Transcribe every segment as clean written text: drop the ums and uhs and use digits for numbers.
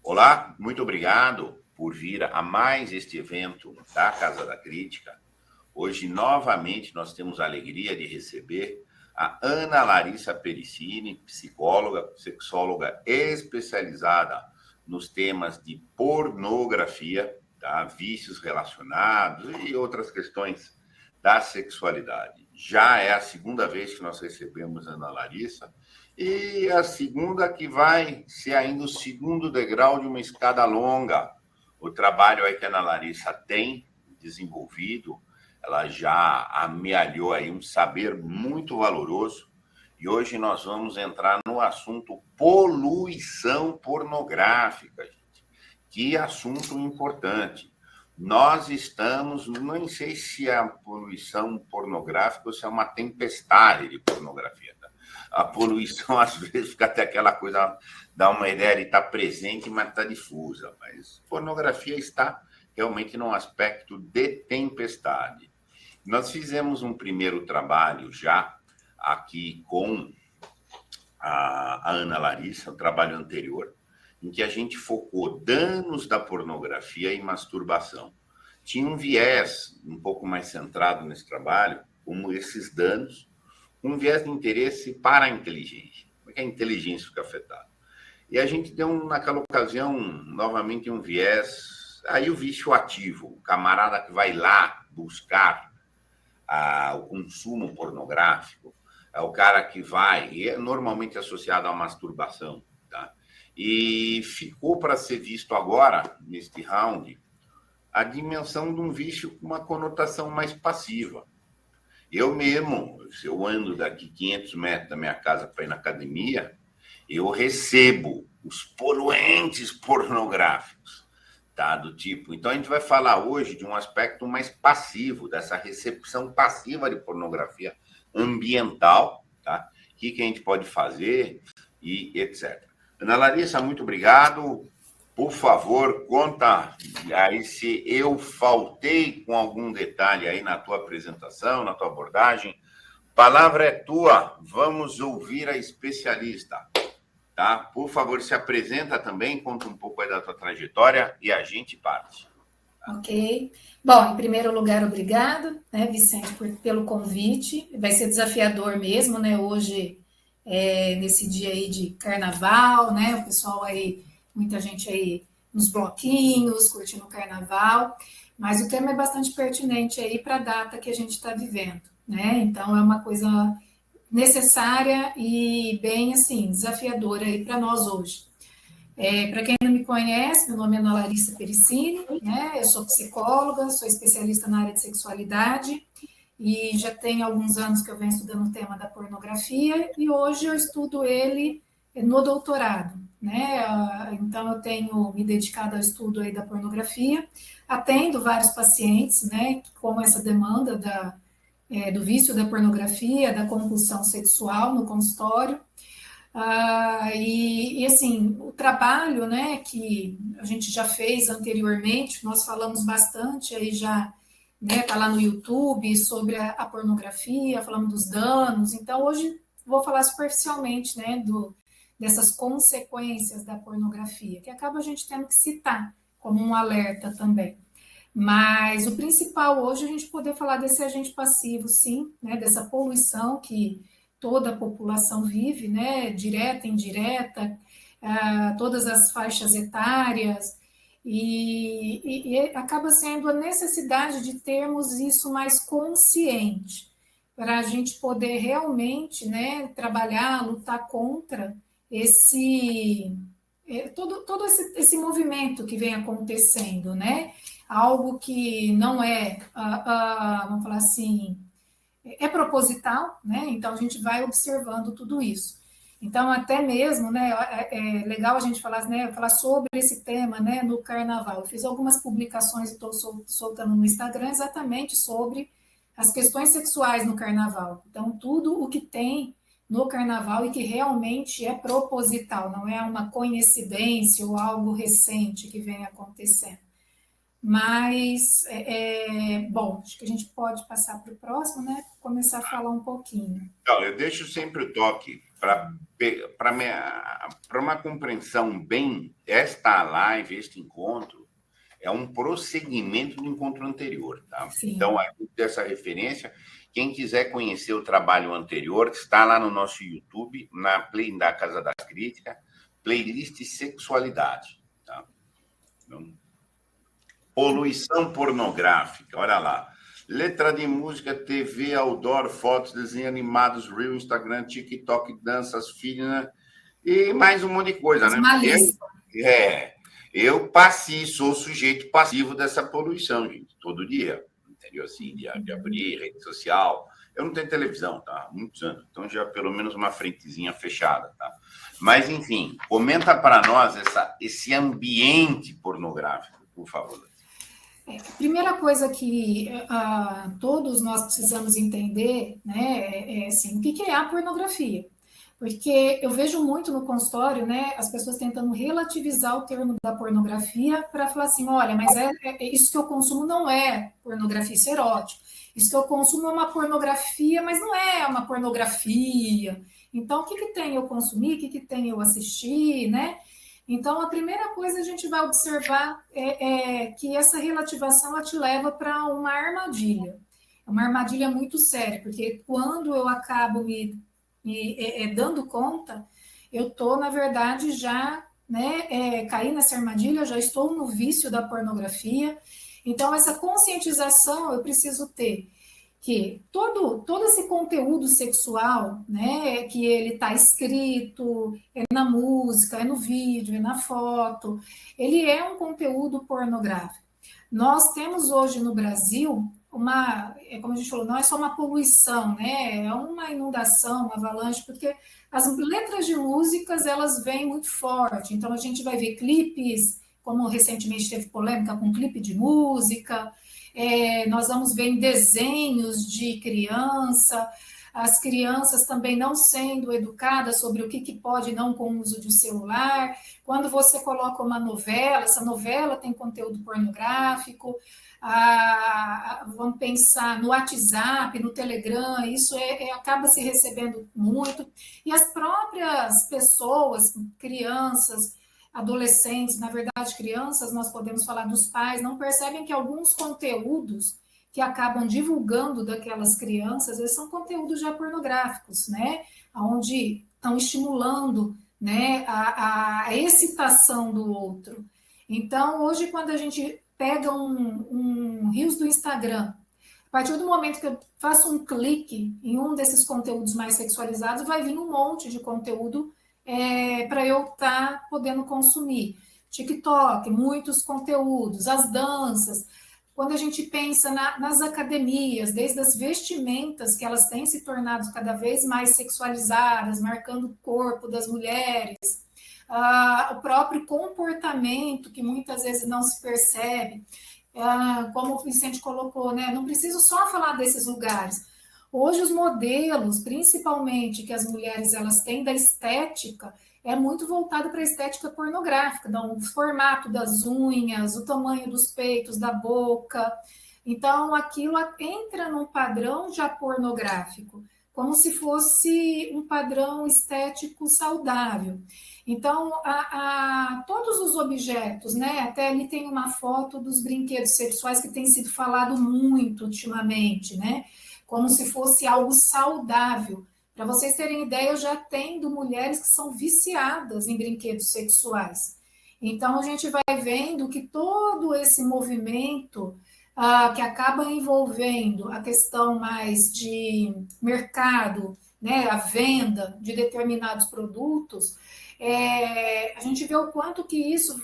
Olá, muito obrigado por vir a mais este evento da Casa da Crítica. Hoje, novamente, nós temos a alegria de receber a Ana Larissa Pericini, psicóloga, sexóloga especializada nos temas de pornografia, tá? Vícios relacionados e outras questões da sexualidade. Já é a segunda vez que nós recebemos a Ana Larissa, e a segunda que vai ser ainda o segundo degrau de uma escada longa. O trabalho aí que a Ana Larissa tem desenvolvido, ela já amealhou aí um saber muito valoroso, e hoje nós vamos entrar no assunto poluição pornográfica, gente. Que assunto importante. Nós estamos, não sei se é a poluição pornográfica ou se é uma tempestade de pornografia. A poluição, às vezes, fica até aquela coisa, dá uma ideia de estar presente, mas está difusa. Mas pornografia está realmente num aspecto de tempestade. Nós fizemos um primeiro trabalho já aqui com a Ana Larissa, o trabalho anterior, em que a gente focou danos da pornografia e masturbação. Tinha um viés um pouco mais centrado nesse trabalho, como esses danos, um viés de interesse para a inteligência. Como é que a inteligência fica afetada? E a gente deu, naquela ocasião, novamente um viés, aí o vício ativo, o camarada que vai lá buscar o consumo pornográfico, é o cara que vai, e é normalmente associado à masturbação, tá? E ficou para ser visto agora, neste round, a dimensão de um vício com uma conotação mais passiva. Eu mesmo, se eu ando daqui 500 metros da minha casa para ir na academia, eu recebo os poluentes pornográficos, tá? Do tipo. Então, a gente vai falar hoje de um aspecto mais passivo, dessa recepção passiva de pornografia ambiental, tá? O que a gente pode fazer e etc. Ana Larissa, muito obrigado. Por favor, conta aí se eu faltei com algum detalhe aí na tua apresentação, na tua abordagem. Palavra é tua, vamos ouvir a especialista, tá? Por favor, se apresenta também, conta um pouco aí da tua trajetória e a gente parte. Ok. Bom, em primeiro lugar, obrigado, né, Vicente, pelo convite. Vai ser desafiador mesmo, né, hoje, nesse dia aí de carnaval, né, o pessoal aí, muita gente aí nos bloquinhos, curtindo o carnaval, mas o tema é bastante pertinente aí para a data que a gente está vivendo, né, então é uma coisa necessária e bem, assim, desafiadora aí para nós hoje. Para quem não me conhece, meu nome é Ana Larissa Pericini, né? Eu sou psicóloga, sou especialista na área de sexualidade e já tem alguns anos que eu venho estudando o tema da pornografia e hoje eu estudo ele no doutorado, né? Então eu tenho me dedicado ao estudo aí da pornografia, atendo vários pacientes, né? Com essa demanda do vício da pornografia, da compulsão sexual no consultório. E assim, o trabalho, né, que a gente já fez anteriormente, nós falamos bastante aí já, né, tá lá no YouTube sobre a pornografia, falamos dos danos, então hoje vou falar superficialmente, né, dessas consequências da pornografia, que acaba a gente tendo que citar como um alerta também. Mas o principal hoje é a gente poder falar desse agente passivo, sim, né, dessa poluição que toda a população vive, né, direta, indireta, todas as faixas etárias, e acaba sendo a necessidade de termos isso mais consciente, para a gente poder realmente, né, trabalhar, lutar contra todo esse movimento que vem acontecendo, né? Algo que não é, vamos falar assim, é proposital, né? Então a gente vai observando tudo isso. Então até mesmo, né, é legal a gente falar, né, falar sobre esse tema, né, no Carnaval. Eu fiz algumas publicações e estou soltando no Instagram exatamente sobre as questões sexuais no Carnaval. Então tudo o que tem no Carnaval e que realmente é proposital, não é uma coincidência ou algo recente que vem acontecendo. Mas, bom, acho que a gente pode passar para o próximo, né? Começar a falar um pouquinho. Então, eu deixo sempre o toque para uma compreensão bem, esta live, este encontro, é um prosseguimento do encontro anterior, tá? Sim. Então, dessa referência, quem quiser conhecer o trabalho anterior, está lá no nosso YouTube, na Play da Casa da Crítica, playlist Sexualidade, tá? Então, poluição pornográfica, olha lá. Letra de música, TV, outdoor, fotos, desenhos animados, Reel, Instagram, TikTok, danças, filhas, e mais um monte de coisa, né? Eu sou sujeito passivo dessa poluição, gente, todo dia, entendeu? Assim, de abrir rede social. Eu não tenho televisão, tá? Há muitos anos, então já pelo menos uma frentezinha fechada, tá? Mas, enfim, comenta para nós esse ambiente pornográfico, por favor. Primeira coisa que todos nós precisamos entender, né, assim, o que é a pornografia? Porque eu vejo muito no consultório, né, as pessoas tentando relativizar o termo da pornografia para falar assim, olha, mas isso que eu consumo não é pornografia, isso é erótico. Isso que eu consumo é uma pornografia, mas não é uma pornografia. Então, o que tem eu consumir, o que tem eu assistir, né? Então, a primeira coisa a gente vai observar é que essa relativação ela te leva para uma armadilha. É uma armadilha muito séria, porque quando eu acabo me dando conta, eu estou, na verdade, já caí nessa armadilha, já estou no vício da pornografia. Então, essa conscientização eu preciso ter que todo esse conteúdo sexual, né, que ele está escrito, é na música, é no vídeo, é na foto, ele é um conteúdo pornográfico. Nós temos hoje no Brasil como a gente falou, não é só uma poluição, né, é uma inundação, uma avalanche, porque as letras de músicas, elas vêm muito forte, então a gente vai ver clipes, como recentemente teve polêmica com clipe de música, nós vamos ver em desenhos de criança, as crianças também não sendo educadas sobre o que pode e não com o uso de um celular. Quando você coloca uma novela, essa novela tem conteúdo pornográfico, vamos pensar no WhatsApp, no Telegram, isso acaba se recebendo muito. E as próprias pessoas, crianças, adolescentes, na verdade crianças, nós podemos falar dos pais, não percebem que alguns conteúdos que acabam divulgando daquelas crianças, eles são conteúdos já pornográficos, né? Onde estão estimulando, né, a excitação do outro. Então, hoje, quando a gente pega um Reels do Instagram, a partir do momento que eu faço um clique em um desses conteúdos mais sexualizados, vai vir um monte de conteúdo para eu estar podendo consumir. TikTok, muitos conteúdos, as danças. Quando a gente pensa nas academias, desde as vestimentas, que elas têm se tornado cada vez mais sexualizadas, marcando o corpo das mulheres, o próprio comportamento, que muitas vezes não se percebe, como o Vicente colocou, né? Não preciso só falar desses lugares. Hoje os modelos, principalmente que as mulheres elas têm da estética, é muito voltado para a estética pornográfica, então, o formato das unhas, o tamanho dos peitos, da boca. Então, aquilo entra num padrão já pornográfico, como se fosse um padrão estético saudável. Então, todos os objetos, né? Até ali tem uma foto dos brinquedos sexuais que tem sido falado muito ultimamente, né? Como se fosse algo saudável. Para vocês terem ideia, eu já atendo mulheres que são viciadas em brinquedos sexuais. Então, a gente vai vendo que todo esse movimento que acaba envolvendo a questão mais de mercado, né, a venda de determinados produtos, a gente vê o quanto que isso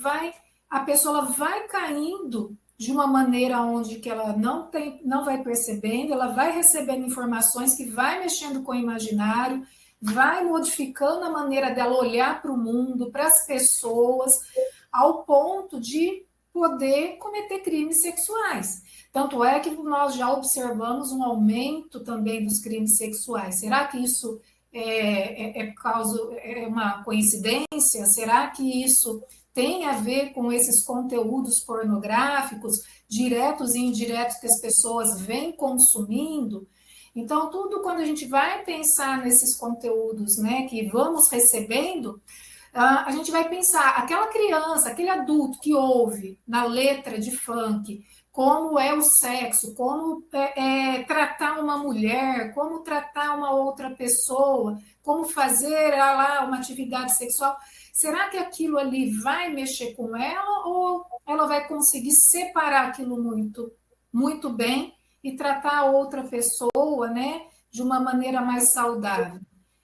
a pessoa vai caindo de uma maneira onde que ela não vai percebendo, ela vai recebendo informações que vai mexendo com o imaginário, vai modificando a maneira dela olhar para o mundo, para as pessoas, ao ponto de poder cometer crimes sexuais. Tanto é que nós já observamos um aumento também dos crimes sexuais. Será que isso é uma coincidência? Será que isso tem a ver com esses conteúdos pornográficos, diretos e indiretos, que as pessoas vêm consumindo? Então, tudo quando a gente vai pensar nesses conteúdos, né, que vamos recebendo, a gente vai pensar, aquela criança, aquele adulto que ouve na letra de funk como é o sexo, como tratar uma mulher, como tratar uma outra pessoa, como fazer lá uma atividade sexual, será que aquilo ali vai mexer com ela ou ela vai conseguir separar aquilo muito, muito bem e tratar a outra pessoa, né, de uma maneira mais saudável?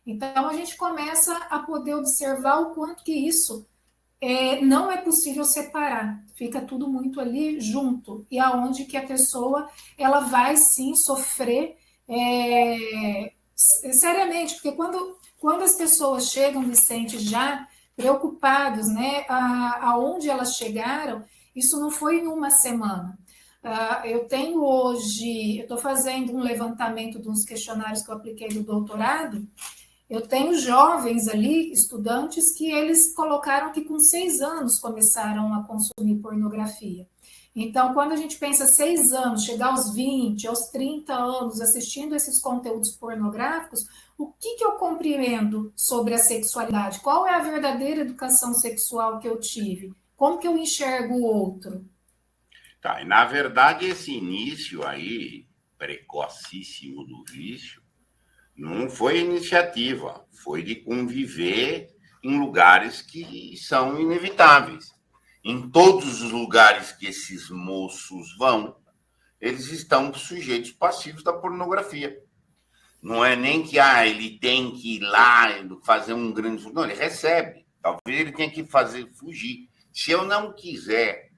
Então, a gente começa a poder observar o quanto que isso não é possível separar, fica tudo muito ali junto, e aonde que a pessoa ela vai sim sofrer seriamente, porque quando as pessoas chegam, Vicente, já preocupados, né, aonde elas chegaram, isso não foi em uma semana. Eu tenho hoje, eu estou fazendo um levantamento de uns questionários que eu apliquei do doutorado. Eu tenho jovens ali, estudantes, que eles colocaram que com 6 anos começaram a consumir pornografia. Então, quando a gente pensa 6 anos, chegar aos 20, aos 30 anos assistindo esses conteúdos pornográficos, o que eu compreendo sobre a sexualidade? Qual é a verdadeira educação sexual que eu tive? Como que eu enxergo o outro? Tá, e na verdade esse início aí, precocíssimo do vício, não foi iniciativa, foi de conviver em lugares que são inevitáveis. Em todos os lugares que esses moços vão, eles estão sujeitos passivos da pornografia. Não é nem que ele tem que ir lá fazer um grande... Não, ele recebe. Talvez ele tenha que fazer fugir. Se eu não quiser,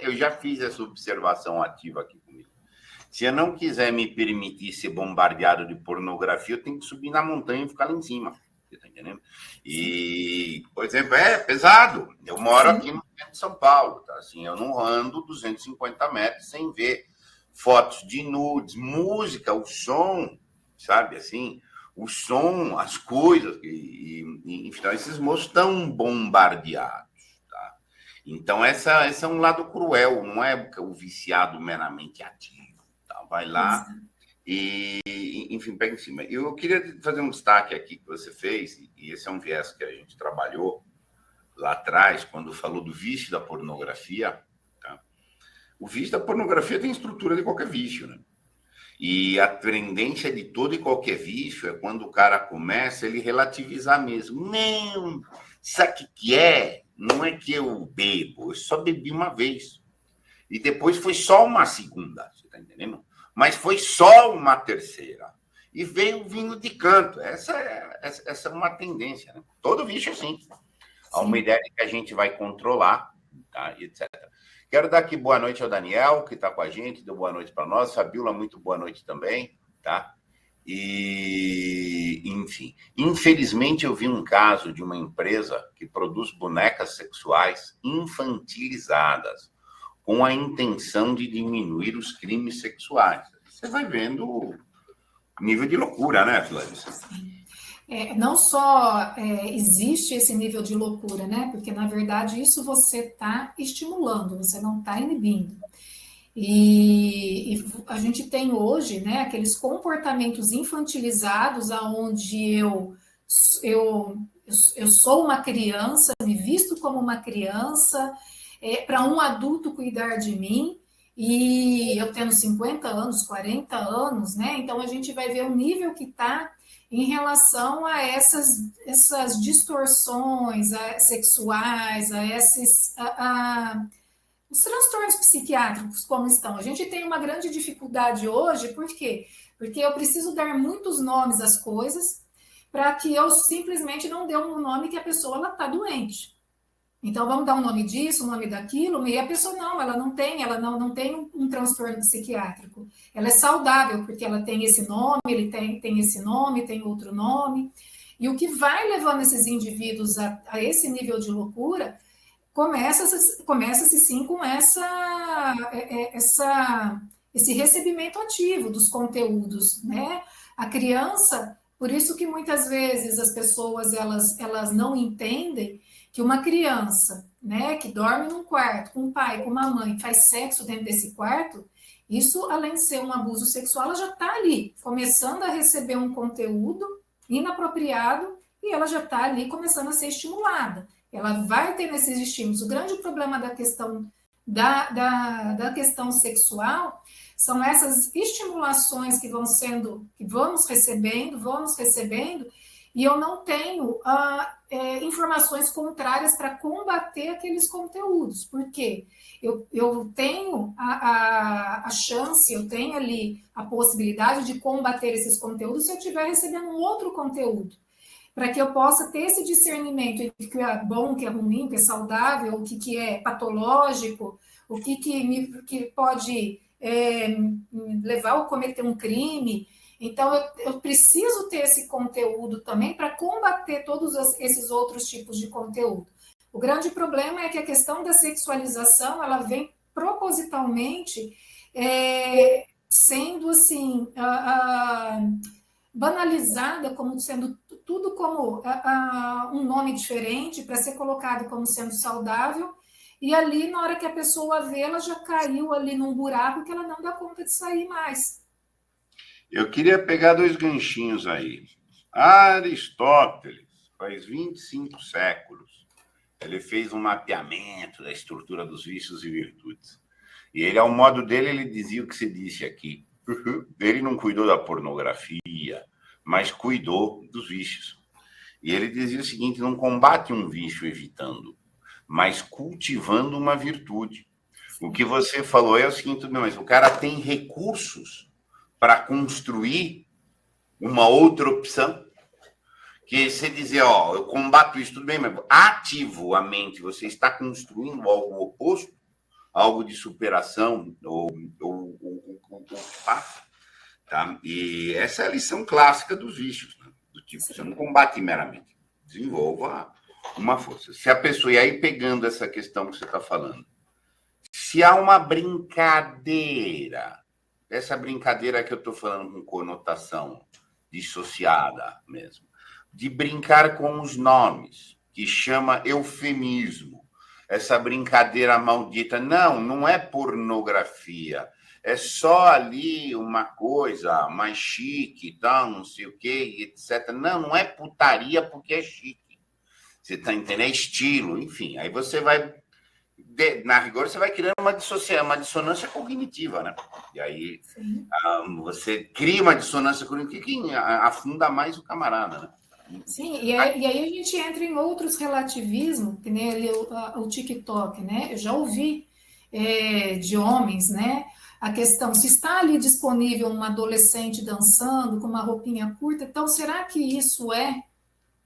eu já fiz essa observação ativa aqui comigo. Se eu não quiser me permitir ser bombardeado de pornografia, eu tenho que subir na montanha e ficar lá em cima. Você está entendendo? E, por exemplo, é pesado. Eu moro aqui no centro de São Paulo. Tá? Assim, eu não ando 250 metros sem ver fotos de nudes, música, o som, sabe? Assim, o som, as coisas. Enfim, esses moços estão bombardeados. Tá? Então, essa é um lado cruel. Não é o viciado meramente ativo. Vai lá e, enfim, pega em cima. Eu queria fazer um destaque aqui que você fez, e esse é um viés que a gente trabalhou lá atrás, quando falou do vício da pornografia. Tá? O vício da pornografia tem estrutura de qualquer vício, né? E a tendência de todo e qualquer vício é quando o cara começa, ele relativizar mesmo. Não, sabe o que é? Não é que eu bebo, eu só bebi uma vez. E depois foi só uma segunda, você tá entendendo? Mas foi só uma terceira. E veio vindo de canto. Essa é uma tendência, né? Todo vício é assim. Há uma ideia de que a gente vai controlar, tá? Etc. Quero dar aqui boa noite ao Daniel, que está com a gente, deu boa noite para nós. Fabiola, muito boa noite também, tá? E, enfim, infelizmente eu vi um caso de uma empresa que produz bonecas sexuais infantilizadas, com a intenção de diminuir os crimes sexuais. Você vai vendo o nível de loucura, né, Flávia? Não só existe esse nível de loucura, né? Porque, na verdade, isso você está estimulando, você não está inibindo. E a gente tem hoje, né, aqueles comportamentos infantilizados aonde eu sou uma criança, me visto como uma criança, para um adulto cuidar de mim, e eu tendo 50 anos, 40 anos, né? Então a gente vai ver o nível que está em relação a essas distorções sexuais, os transtornos psiquiátricos como estão. A gente tem uma grande dificuldade hoje, por quê? Porque eu preciso dar muitos nomes às coisas para que eu simplesmente não dê um nome que a pessoa está doente. Então, vamos dar um nome disso, um nome daquilo, e a pessoa ela não tem um transtorno psiquiátrico. Ela é saudável, porque ela tem esse nome, ele tem esse nome, tem outro nome. E o que vai levando esses indivíduos a esse nível de loucura, começa-se sim com esse recebimento ativo dos conteúdos, né? A criança Por isso que muitas vezes as pessoas elas não entendem que uma criança, né, que dorme num quarto com um pai, com uma mãe, faz sexo dentro desse quarto, isso, além de ser um abuso sexual, ela já está ali, começando a receber um conteúdo inapropriado e ela já está ali começando a ser estimulada. Ela vai ter esses estímulos. O grande problema da questão da questão sexual são essas estimulações que vamos recebendo, e eu não tenho informações contrárias para combater aqueles conteúdos. Por quê? Eu tenho a chance, eu tenho ali a possibilidade de combater esses conteúdos se eu estiver recebendo um outro conteúdo, para que eu possa ter esse discernimento entre o que é bom, o que é ruim, o que é saudável, o que é patológico, o que pode levar a cometer um crime. Então, eu preciso ter esse conteúdo também para combater todos esses outros tipos de conteúdo. O grande problema é que a questão da sexualização, ela vem propositalmente sendo, assim, banalizada como sendo tudo como um nome diferente para ser colocado como sendo saudável, e ali, na hora que a pessoa vê, ela já caiu ali num buraco que ela não dá conta de sair mais. Eu queria pegar 2 ganchinhos aí. Aristóteles, faz 25 séculos, ele fez um mapeamento da estrutura dos vícios e virtudes. E ele, ao modo dele, ele dizia o que se disse aqui. Ele não cuidou da pornografia, mas cuidou dos vícios. E ele dizia o seguinte: não combate um vício evitando, mas cultivando uma virtude. O que você falou é o seguinte, mas o cara tem recursos para construir uma outra opção, que você dizer, eu combato isso, tudo bem, mas ativamente você está construindo algo oposto, algo de superação, ou passa. Tá? E essa é a lição clássica dos vícios, né? Do tipo, você não combate meramente, desenvolva uma força. Se a pessoa, e aí pegando essa questão que você está falando, se há uma brincadeira, essa brincadeira que eu estou falando com conotação dissociada mesmo, de brincar com os nomes, que chama eufemismo, essa brincadeira maldita, não é pornografia, é só ali uma coisa mais chique, tal, não sei o quê, etc. Não é putaria porque é chique. Você está entendendo? É estilo, enfim. Aí você vai, na rigor, você vai criando uma dissonância cognitiva, né? E aí você cria uma dissonância cognitiva que afunda mais o camarada, né? Sim, e aí a gente entra em outros relativismos, que nem ali o TikTok, né? Eu já ouvi de homens, né? A questão, se está ali disponível uma adolescente dançando com uma roupinha curta, então será que isso é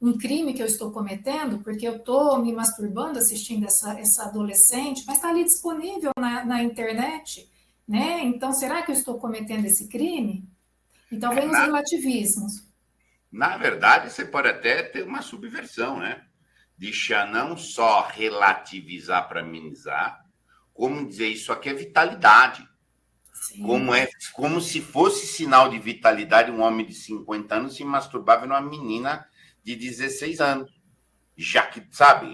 um crime que eu estou cometendo? Porque eu estou me masturbando assistindo essa adolescente, mas está ali disponível na internet, né? Então será que eu estou cometendo esse crime? Então vem os relativismos. Na verdade, você pode até ter uma subversão, né? Deixar não só relativizar para minimizar, como dizer isso aqui é vitalidade. Como se fosse sinal de vitalidade um homem de 50 anos se masturbar vendo uma menina de 16 anos. Já que, sabe,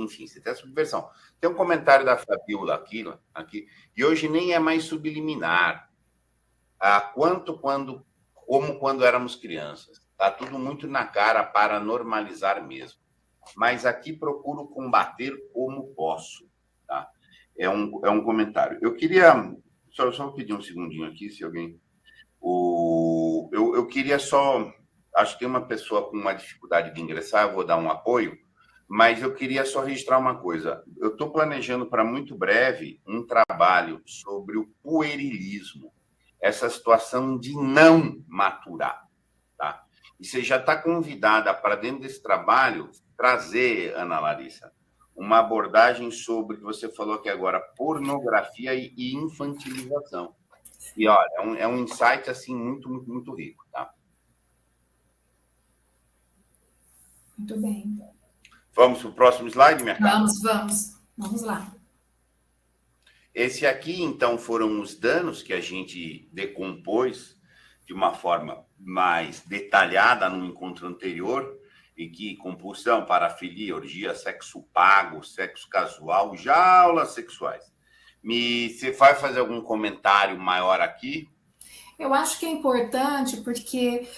enfim, você tem a subversão. Tem um comentário da Fabiola aqui, e hoje nem é mais subliminar. Como quando éramos crianças. Está tudo muito na cara para normalizar mesmo. Mas aqui procuro combater como posso. Tá? É um comentário. Eu queria... Só pedir um segundinho aqui, se alguém... Eu queria só... Acho que tem uma pessoa com uma dificuldade de ingressar, eu vou dar um apoio, mas eu queria só registrar uma coisa. Eu estou planejando para muito breve um trabalho sobre o puerilismo, essa situação de não maturar. Tá? E você já está convidada para, dentro desse trabalho, trazer, Ana Larissa, uma abordagem sobre o que você falou aqui agora, pornografia e infantilização. E, olha, é um insight, assim, muito, muito, muito rico, tá? Muito bem. Vamos para o próximo slide, minha cara? Vamos lá. Esse aqui, então, foram os danos que a gente decompôs de uma forma mais detalhada no encontro anterior, e que compulsão, parafilia, orgia, sexo pago, sexo casual, jaulas sexuais. Você vai fazer algum comentário maior aqui? Eu acho que é importante porque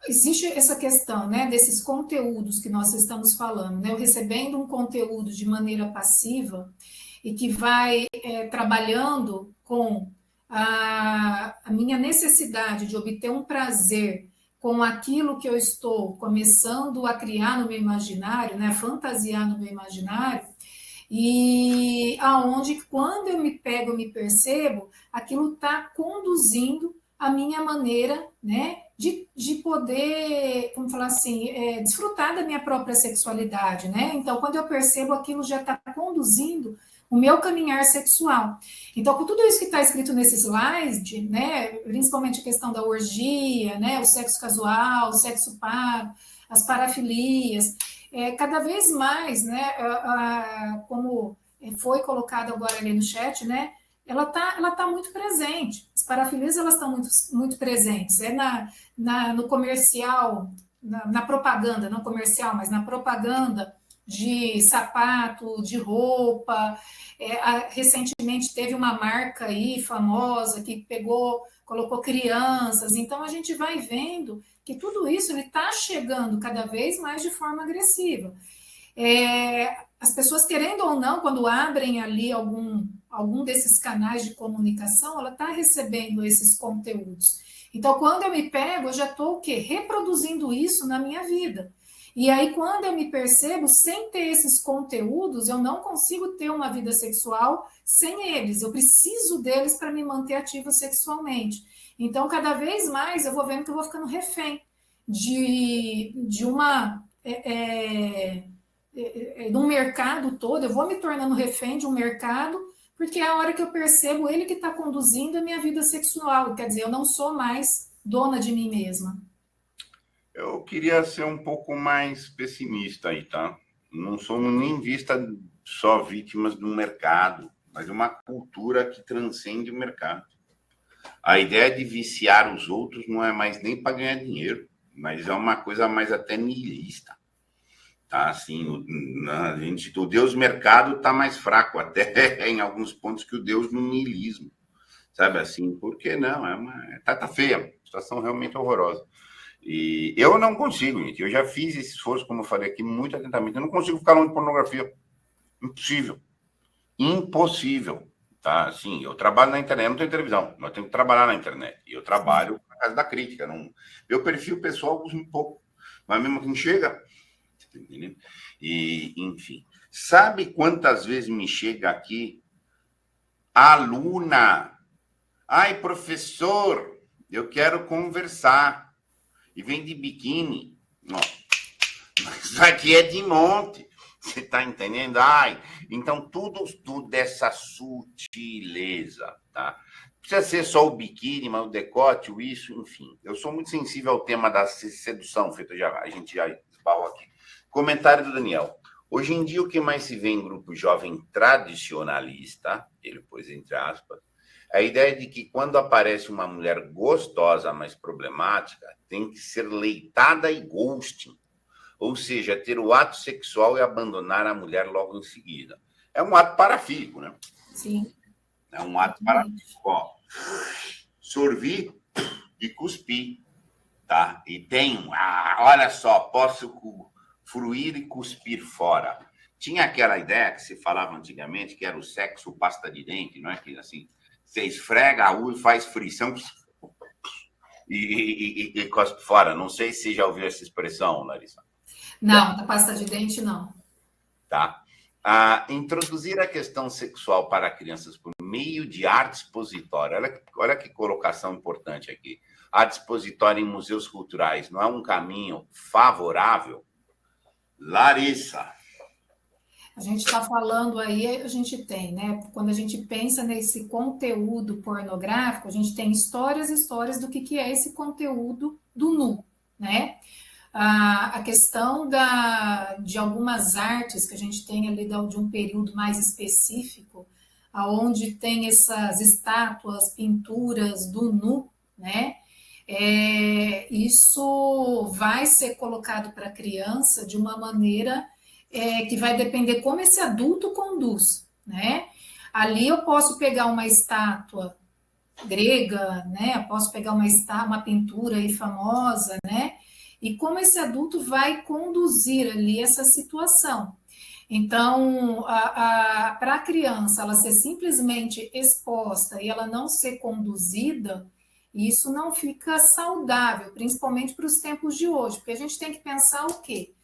existe essa questão, né, desses conteúdos que nós estamos falando, né, eu recebendo um conteúdo de maneira passiva e que vai trabalhando com a minha necessidade de obter um prazer com aquilo que eu estou começando a criar no meu imaginário, né, fantasiar no meu imaginário, e aonde, quando eu me pego, eu me percebo, aquilo está conduzindo a minha maneira, né, de poder, como falar assim, desfrutar da minha própria sexualidade, né? Então, quando eu percebo, aquilo já está conduzindo o meu caminhar sexual. Então, com tudo isso que está escrito nesse slide, né, principalmente a questão da orgia, né, o sexo casual, o sexo pago, as parafilias, cada vez mais, né, como foi colocado agora ali no chat, né, ela tá muito presente. As parafilias elas estão muito presentes. No comercial, na propaganda, não comercial, mas na propaganda de sapato, de roupa. Recentemente teve uma marca aí famosa que colocou crianças. Então a gente vai vendo que tudo isso está chegando cada vez mais de forma agressiva. As pessoas, querendo ou não, quando abrem ali algum desses canais de comunicação, ela está recebendo esses conteúdos. Então, quando eu me pego, eu já estou o quê? Reproduzindo isso na minha vida. E aí, quando eu me percebo, sem ter esses conteúdos, eu não consigo ter uma vida sexual sem eles. Eu preciso deles para me manter ativa sexualmente. Então, cada vez mais, eu vou vendo que eu vou ficando refém de uma... no mercado todo, eu vou me tornando refém de um mercado, porque é a hora que eu percebo ele que está conduzindo a minha vida sexual. Quer dizer, eu não sou mais dona de mim mesma. Eu queria ser um pouco mais pessimista aí, tá? Não somos nem vista só vítimas do mercado, mas de uma cultura que transcende o mercado. A ideia de viciar os outros não é mais nem para ganhar dinheiro, mas é uma coisa mais até nihilista. Tá, assim, o Deus mercado está mais fraco até em alguns pontos que o Deus do niilismo, sabe assim? Por que não? Tá feia, situação realmente horrorosa. E eu não consigo, gente. Eu já fiz esse esforço, como eu falei aqui, muito atentamente. Eu não consigo ficar longe de pornografia. Impossível. Impossível. Tá? Assim, eu trabalho na internet, eu não tenho televisão, mas eu tenho que trabalhar na internet. E eu trabalho na casa da crítica. Não... Meu perfil pessoal usa um pouco. Mas mesmo quem chega... Entendeu? E, enfim. Sabe quantas vezes me chega aqui aluna? Ai, professor, eu quero conversar. E vem de biquíni. Não. Isso aqui é de monte. Você está entendendo? Ai, então tudo dessa sutileza, tá? Precisa ser só o biquíni, mas o decote, o isso, enfim. Eu sou muito sensível ao tema da sedução, feito já. A gente já esbarrou aqui. Comentário do Daniel. Hoje em dia, o que mais se vê em grupo jovem tradicionalista, ele pôs entre aspas, a ideia de que quando aparece uma mulher gostosa, mas problemática, tem que ser leitada e ghosting. Ou seja, ter o ato sexual e abandonar a mulher logo em seguida. É um ato parafílico, né? Sim. É um ato parafílico. Ó, sorvi e cuspi, tá? E tem, olha só, posso fruir e cuspir fora. Tinha aquela ideia que se falava antigamente, que era o sexo pasta de dente, não é? Que assim, você esfrega a unha, faz frição e cospe fora. Não sei se você já ouviu essa expressão, Larissa. Não, da pasta de dente, não. Tá? Introduzir a questão sexual para crianças por meio de arte expositória. Olha que colocação importante aqui. Arte expositória em museus culturais não é um caminho favorável? Larissa. A gente está falando aí, a gente tem, né? Quando a gente pensa nesse conteúdo pornográfico, a gente tem histórias e histórias do que é esse conteúdo do nu, né? A questão de algumas artes que a gente tem ali de um período mais específico, aonde tem essas estátuas, pinturas do nu, né? isso vai ser colocado para a criança de uma maneira que vai depender como esse adulto conduz, né? Ali eu posso pegar uma estátua grega, né? Eu posso pegar uma pintura aí famosa, né? E como esse adulto vai conduzir ali essa situação. Então, para a criança ela ser simplesmente exposta e ela não ser conduzida, isso não fica saudável, principalmente para os tempos de hoje, porque a gente tem que pensar o quê?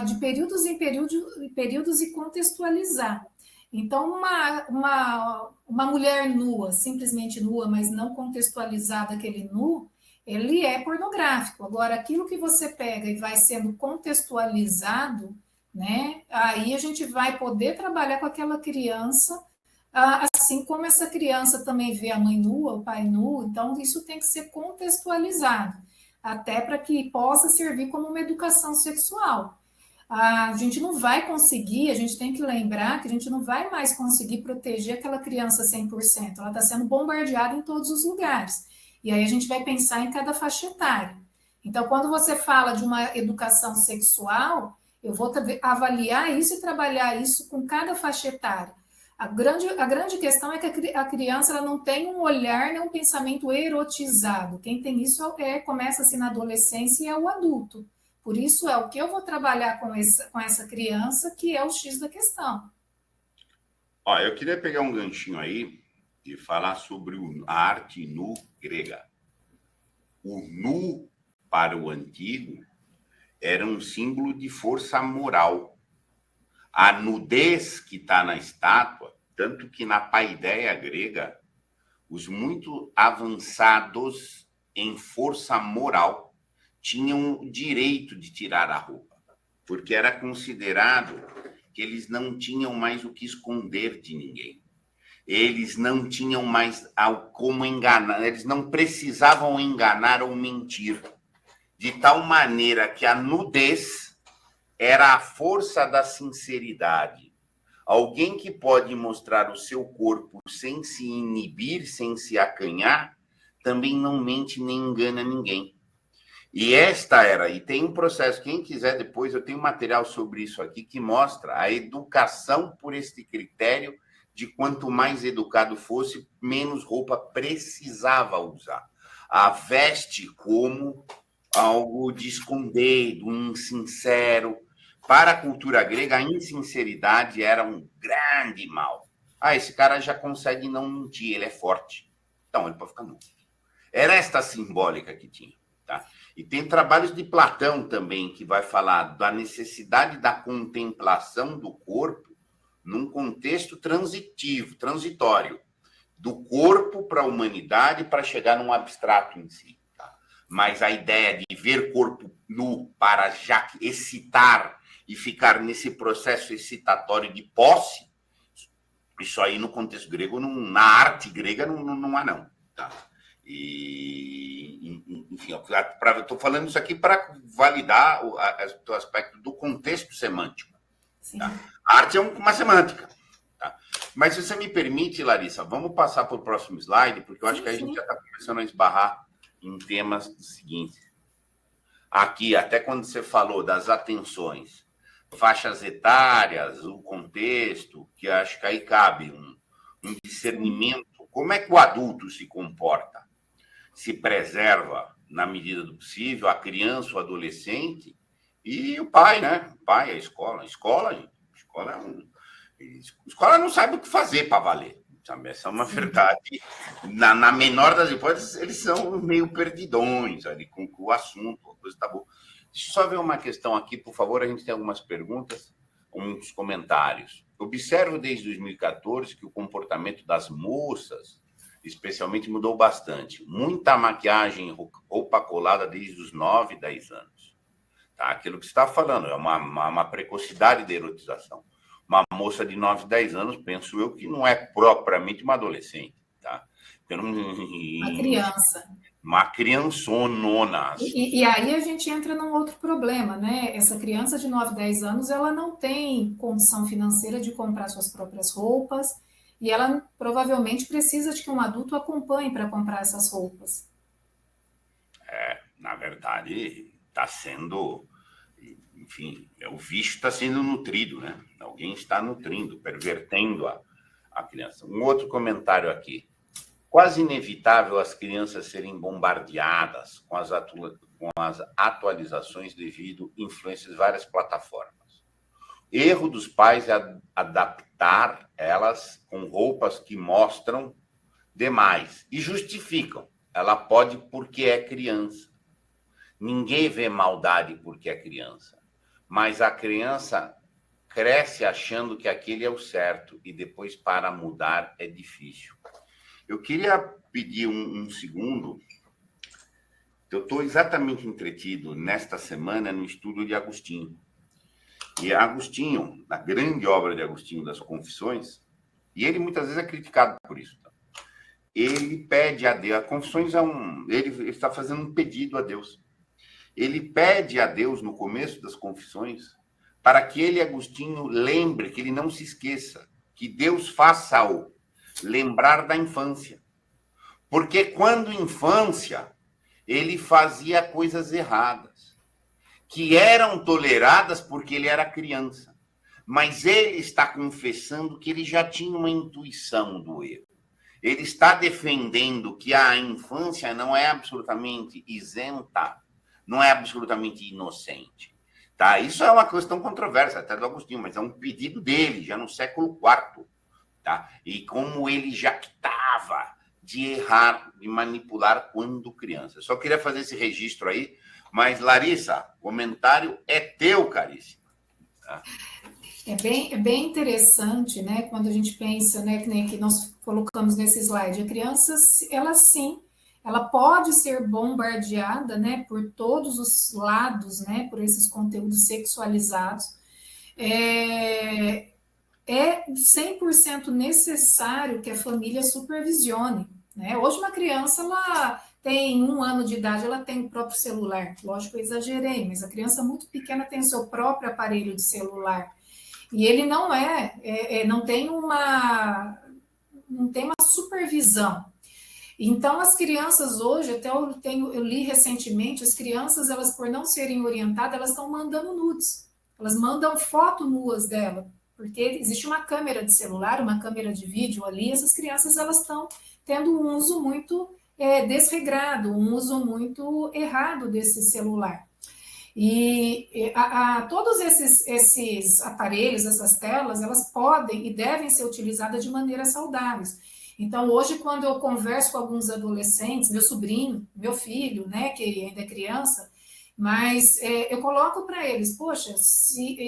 De períodos em períodos e contextualizar. Então, uma mulher nua, simplesmente nua, mas não contextualizada aquele nu, ele é pornográfico. Agora, aquilo que você pega e vai sendo contextualizado, né? Aí a gente vai poder trabalhar com aquela criança, assim como essa criança também vê a mãe nua, o pai nu, então isso tem que ser contextualizado, até para que possa servir como uma educação sexual. A gente não vai conseguir, a gente tem que lembrar que a gente não vai mais conseguir proteger aquela criança 100%, ela está sendo bombardeada em todos os lugares. E aí a gente vai pensar em cada faixa etária. Então, quando você fala de uma educação sexual, eu vou avaliar isso e trabalhar isso com cada faixa etária. A grande questão é que a criança ela não tem um olhar nem um pensamento erotizado. Quem tem isso começa-se na adolescência e é o adulto. Por isso é o que eu vou trabalhar com essa criança, que é o X da questão. Ó, eu queria pegar um ganchinho aí e falar sobre a arte nu grega. O nu, para o antigo, era um símbolo de força moral. A nudez que está na estátua, tanto que na paideia grega, os muito avançados em força moral tinham o direito de tirar a roupa, porque era considerado que eles não tinham mais o que esconder de ninguém. Eles não tinham mais como enganar, eles não precisavam enganar ou mentir, de tal maneira que a nudez era a força da sinceridade. Alguém que pode mostrar o seu corpo sem se inibir, sem se acanhar, também não mente nem engana ninguém. E tem um processo, quem quiser depois, eu tenho material sobre isso aqui, que mostra a educação por este critério de quanto mais educado fosse, menos roupa precisava usar. A veste como algo de esconder, do insincero. Para a cultura grega, a insinceridade era um grande mal. Esse cara já consegue não mentir, ele é forte. Então, ele pode ficar nu. Era esta simbólica que tinha. Tá? E tem trabalhos de Platão também, que vai falar da necessidade da contemplação do corpo num contexto transitório, do corpo para a humanidade para chegar num abstrato em si. Tá? Mas a ideia de ver corpo nu para já excitar e ficar nesse processo excitatório de posse, isso aí no contexto grego, na arte grega, não há não. Tá? Enfim, eu estou falando isso aqui para validar o aspecto do contexto semântico. Tá? A arte é uma semântica. Tá? Mas se você me permite, Larissa, vamos passar para o próximo slide, porque eu acho que a gente já está começando a esbarrar em temas seguintes. Aqui, até quando você falou das atenções, faixas etárias, o contexto, que acho que aí cabe um discernimento. Como é que o adulto se comporta? Se preserva, na medida do possível, a criança, o adolescente e o pai, né? O pai, a escola. Escola não sabe o que fazer para valer. Sabe? Essa é uma verdade. Na menor das hipóteses, eles são meio perdidões ali com o assunto, a coisa tá boa. Deixa eu só ver uma questão aqui, por favor. A gente tem algumas perguntas, uns comentários. Observo desde 2014 que o comportamento das moças, especialmente, mudou bastante. Muita maquiagem, roupa colada desde os 9, 10 anos. Tá? Aquilo que você está falando, é uma precocidade de erotização. Uma moça de 9, 10 anos, penso eu, que não é propriamente uma adolescente. Tá? Uma criança. Uma criançonona. E aí a gente entra num outro problema, né? Essa criança de 9, 10 anos, ela não tem condição financeira de comprar suas próprias roupas, e ela provavelmente precisa de que um adulto acompanhe para comprar essas roupas. Na verdade, está sendo, enfim, o vício está sendo nutrido, né? Alguém está nutrindo, pervertendo a criança. Um outro comentário aqui. Quase inevitável as crianças serem bombardeadas com as atualizações devido a influências de várias plataformas. Erro dos pais é adaptar elas com roupas que mostram demais e justificam. Ela pode porque é criança. Ninguém vê maldade porque é criança. Mas a criança cresce achando que aquele é o certo e depois para mudar é difícil. Eu queria pedir um segundo. Eu estou exatamente entretido nesta semana no estudo de Agostinho. E Agostinho, na grande obra de Agostinho das Confissões, e ele muitas vezes é criticado por isso, tá? Ele pede a Deus, a Confissões ele está fazendo um pedido a Deus. Ele pede a Deus no começo das Confissões para que ele, Agostinho, lembre, que ele não se esqueça, que Deus faça-o lembrar da infância. Porque quando infância, ele fazia coisas erradas, que eram toleradas porque ele era criança. Mas ele está confessando que ele já tinha uma intuição do erro. Ele está defendendo que a infância não é absolutamente isenta, não é absolutamente inocente. Tá? Isso é uma questão controversa, até do Agostinho, mas é um pedido dele, já no século IV. Tá? E como ele jactava de errar, de manipular quando criança. Só queria fazer esse registro aí, mas, Larissa, o comentário é teu, caríssima. Tá? É bem interessante, né, quando a gente pensa, né, que nem que nós colocamos nesse slide, a criança, ela sim, ela pode ser bombardeada, né, por todos os lados, né, por esses conteúdos sexualizados. É 100% necessário que a família supervisione, né? Hoje uma criança, ela tem 1 ano de idade, ela tem o próprio celular. Lógico, eu exagerei, mas a criança muito pequena tem o seu próprio aparelho de celular. E ele não tem uma supervisão. Então, as crianças hoje, até eu li recentemente, as crianças, elas por não serem orientadas, elas estão mandando nudes. Elas mandam foto nuas dela, porque existe uma câmera de celular, uma câmera de vídeo ali, essas crianças, elas estão tendo um uso muito desregrado, um uso muito errado desse celular. E todos esses aparelhos, essas telas, elas podem e devem ser utilizadas de maneira saudáveis. Então, hoje, quando eu converso com alguns adolescentes, meu sobrinho, meu filho, né, que ainda é criança, mas eu coloco para eles, poxa, se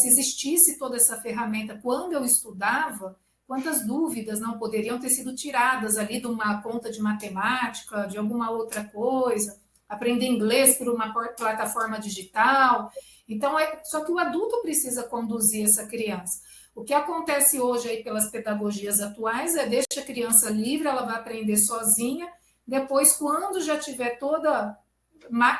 existisse toda essa ferramenta quando eu estudava, quantas dúvidas não poderiam ter sido tiradas ali de uma conta de matemática, de alguma outra coisa, aprender inglês por uma plataforma digital. Então, só que o adulto precisa conduzir essa criança. O que acontece hoje aí pelas pedagogias atuais é deixa a criança livre, ela vai aprender sozinha, depois, quando já tiver toda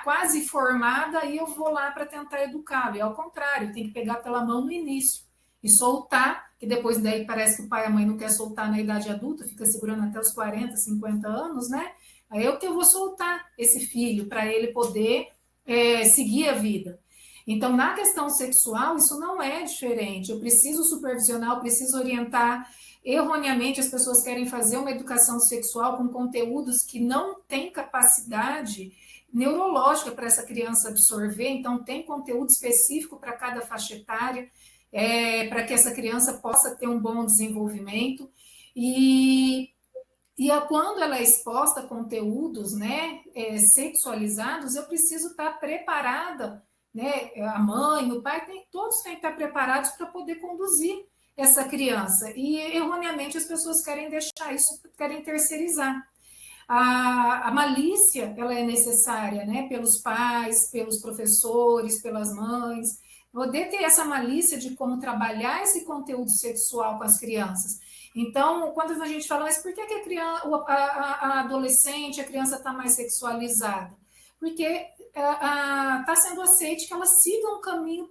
quase formada, aí eu vou lá para tentar educá-lo. E ao contrário, tem que pegar pela mão no início e soltar, que depois daí parece que o pai e a mãe não quer soltar na idade adulta, fica segurando até os 40, 50 anos, né? Aí eu vou soltar esse filho para ele poder seguir a vida. Então, na questão sexual, isso não é diferente. Eu preciso supervisionar, eu preciso orientar. Erroneamente, as pessoas querem fazer uma educação sexual com conteúdos que não têm capacidade neurológica para essa criança absorver. Então, tem conteúdo específico para cada faixa etária, para que essa criança possa ter um bom desenvolvimento. E quando ela é exposta a conteúdos, né, sexualizados, eu preciso estar preparada, né, a mãe, o pai, todos têm que estar preparados para poder conduzir essa criança. E, erroneamente, as pessoas querem deixar isso, querem terceirizar. A malícia, ela é necessária, né, pelos pais, pelos professores, pelas mães, poder ter essa malícia de como trabalhar esse conteúdo sexual com as crianças. Então, quando a gente fala, mas por que a criança, a adolescente, a criança está mais sexualizada? Porque está sendo aceito que ela siga um caminho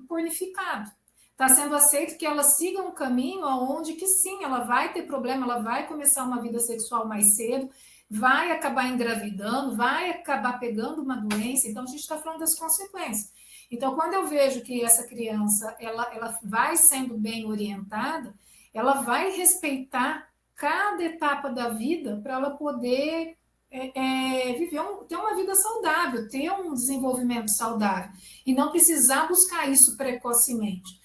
pornificado. Está sendo aceito que ela siga um caminho onde que sim, ela vai ter problema, ela vai começar uma vida sexual mais cedo. vai acabar engravidando, vai acabar pegando uma doença. Então, a gente está falando das consequências. Então, quando eu vejo que essa criança ela vai sendo bem orientada, ela vai respeitar cada etapa da vida para ela poder viver ter uma vida saudável, ter um desenvolvimento saudável e não precisar buscar isso precocemente.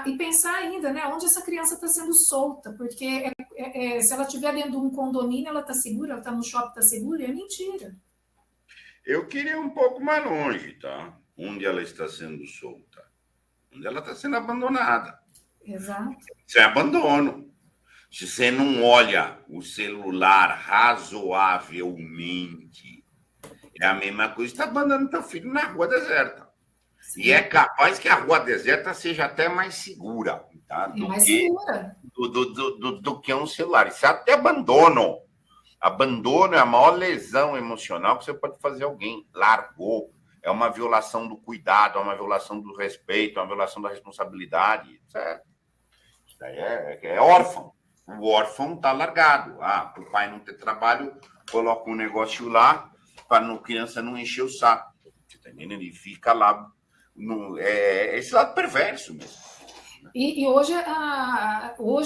E pensar ainda, né, onde essa criança está sendo solta, porque se ela estiver dentro de um condomínio, ela está segura, ela está no shopping, está segura, é mentira. Eu queria um pouco mais longe, tá? Onde ela está sendo solta, onde ela está sendo abandonada. Exato. Isso é abandono. Se você não olha o celular razoavelmente, é a mesma coisa que está abandonando teu filho na rua deserta. Sim. E é capaz que a rua deserta seja até mais segura, tá? Segura. Do que um celular. Isso é até abandono. Abandono é a maior lesão emocional que você pode fazer a alguém. Largou. É uma violação do cuidado, é uma violação do respeito, é uma violação da responsabilidade. Isso daí é órfão. O órfão está largado. Para o pai não ter trabalho, coloca um negócio lá para a criança não encher o saco. Você está entendendo? Ele fica lá. Esse lado perverso mesmo. E hoje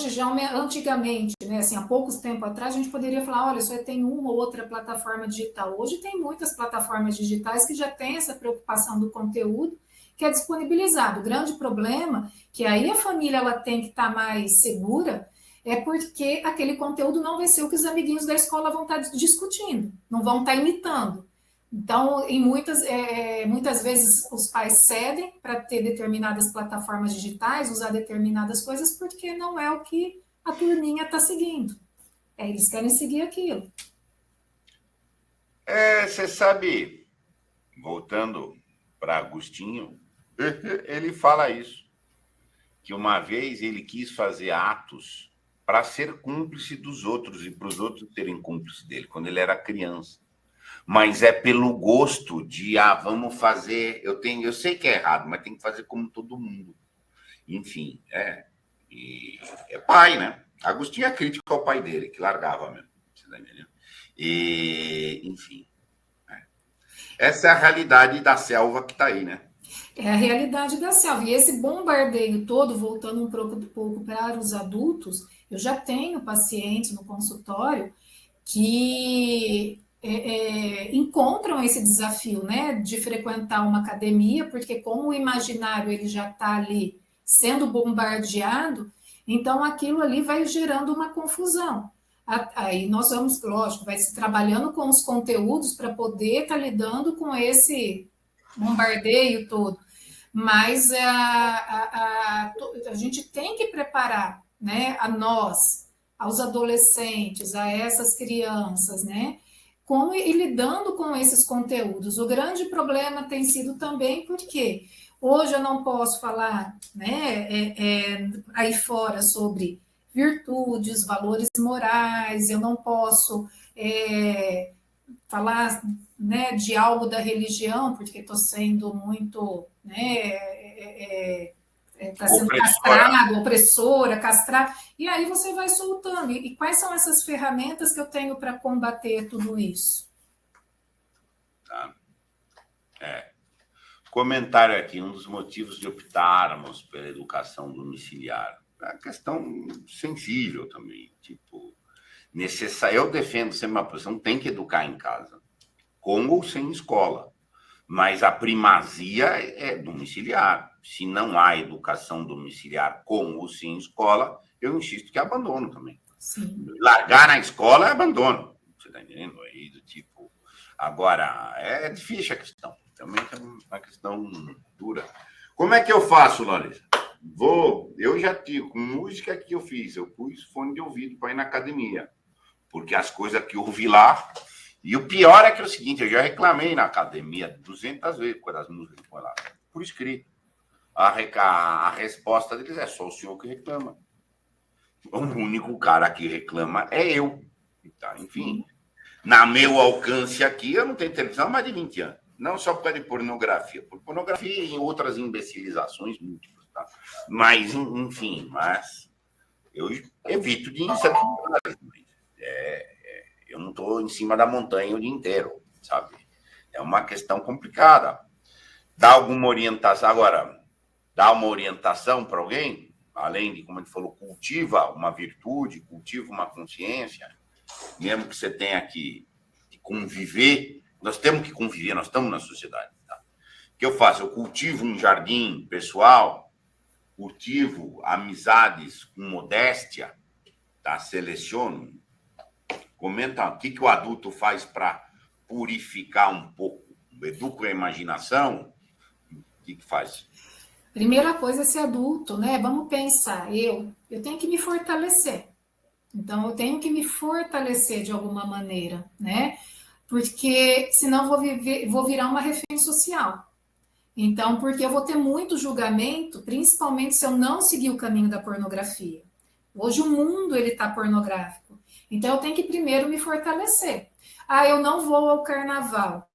já antigamente, né, assim, há poucos tempos atrás, a gente poderia falar, olha, só tem uma ou outra plataforma digital. Hoje tem muitas plataformas digitais que já têm essa preocupação do conteúdo que é disponibilizado. O grande problema que aí a família ela tem que estar mais segura é porque aquele conteúdo não vai ser o que os amiguinhos da escola vão estar discutindo, não vão estar imitando. Então, muitas vezes os pais cedem para ter determinadas plataformas digitais, usar determinadas coisas, porque não é o que a turminha está seguindo. Eles querem seguir aquilo. Você sabe, voltando para Agostinho, ele fala isso, que uma vez ele quis fazer atos para ser cúmplice dos outros e para os outros serem cúmplices dele, quando ele era criança. Mas é pelo gosto de, vamos fazer, eu sei que é errado, mas tem que fazer como todo mundo. Enfim, e é pai, né? Agostinho é crítico ao pai dele, que largava mesmo. Você tá entendendo? E, enfim. Essa é a realidade da selva que está aí, né? É a realidade da selva. E esse bombardeio todo, voltando um pouco para os adultos, eu já tenho pacientes no consultório que encontram esse desafio, né, de frequentar uma academia, porque como o imaginário ele já está ali sendo bombardeado, então aquilo ali vai gerando uma confusão. Aí nós vamos, lógico, vai se trabalhando com os conteúdos para poder estar lidando com esse bombardeio todo. Mas a gente tem que preparar, né, a nós, aos adolescentes, a essas crianças, né, como ir lidando com esses conteúdos. O grande problema tem sido também porque hoje eu não posso falar, né, aí fora sobre virtudes, valores morais, eu não posso falar, né, de algo da religião, porque estou sendo muito, né, está sendo castrado, opressora, castrada, e aí você vai soltando. E quais são essas ferramentas que eu tenho para combater tudo isso? Tá. Comentário aqui, um dos motivos de optarmos pela educação domiciliar. É uma questão sensível também, tipo, necessário. Eu defendo sempre uma posição, tem que educar em casa, com ou sem escola, mas a primazia é domiciliar. Se não há educação domiciliar com ou sem escola, eu insisto que é abandono também. Sim. Largar na escola é abandono. Você está entendendo? Aí, do tipo... Agora, é difícil a questão. Também é uma questão dura. Como é que eu faço, Larissa? Eu já tive, com música que eu fiz, eu pus fone de ouvido para ir na academia, porque as coisas que eu ouvi lá... E o pior é que é o seguinte, eu já reclamei na academia 200 vezes com as músicas que foi lá, por escrito. A resposta deles é só o senhor que reclama. O único cara que reclama é eu. Tá? Enfim, na meu alcance aqui, eu não tenho televisão há mais de 20 anos. Não só por causa de pornografia. Por pornografia e outras imbecilizações múltiplas. Tá? Mas, enfim, eu evito de incentivar. Eu não estou em cima da montanha o dia inteiro, sabe? É uma questão complicada. Dá alguma orientação? Agora, dá uma orientação para alguém, além de, como ele falou, cultiva uma virtude, cultiva uma consciência, mesmo que você tenha que conviver, nós temos que conviver, nós estamos na sociedade. Tá? O que eu faço? Eu cultivo um jardim pessoal, cultivo amizades com modéstia, tá? Seleciono. Comenta o que o adulto faz para purificar um pouco, educa a imaginação, o que faz? Primeira coisa é ser adulto, né? Vamos pensar, eu tenho que me fortalecer. Então, eu tenho que me fortalecer de alguma maneira, né? Porque senão vou virar uma refém social. Então, porque eu vou ter muito julgamento, principalmente se eu não seguir o caminho da pornografia. Hoje o mundo ele está pornográfico. Então, eu tenho que primeiro me fortalecer. Ah, eu não vou ao carnaval,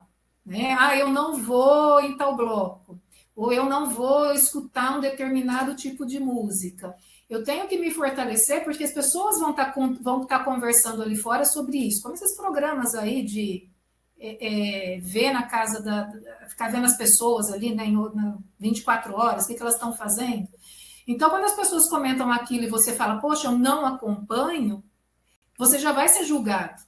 né? Ah, eu não vou em tal bloco. Ou eu não vou escutar um determinado tipo de música. Eu tenho que me fortalecer porque as pessoas vão estar conversando ali fora sobre isso. Como esses programas aí de ver na casa ficar vendo as pessoas ali, né, em 24 horas, o que elas estão fazendo. Então, quando as pessoas comentam aquilo e você fala, poxa, eu não acompanho, você já vai ser julgado.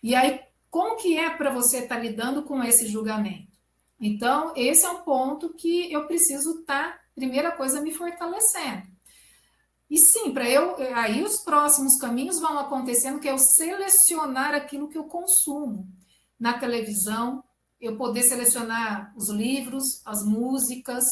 E aí, como que é para você estar lidando com esse julgamento? Então, esse é um ponto que eu preciso estar, primeira coisa, me fortalecendo. E sim, para aí os próximos caminhos vão acontecendo, que é eu selecionar aquilo que eu consumo. Na televisão, eu poder selecionar os livros, as músicas,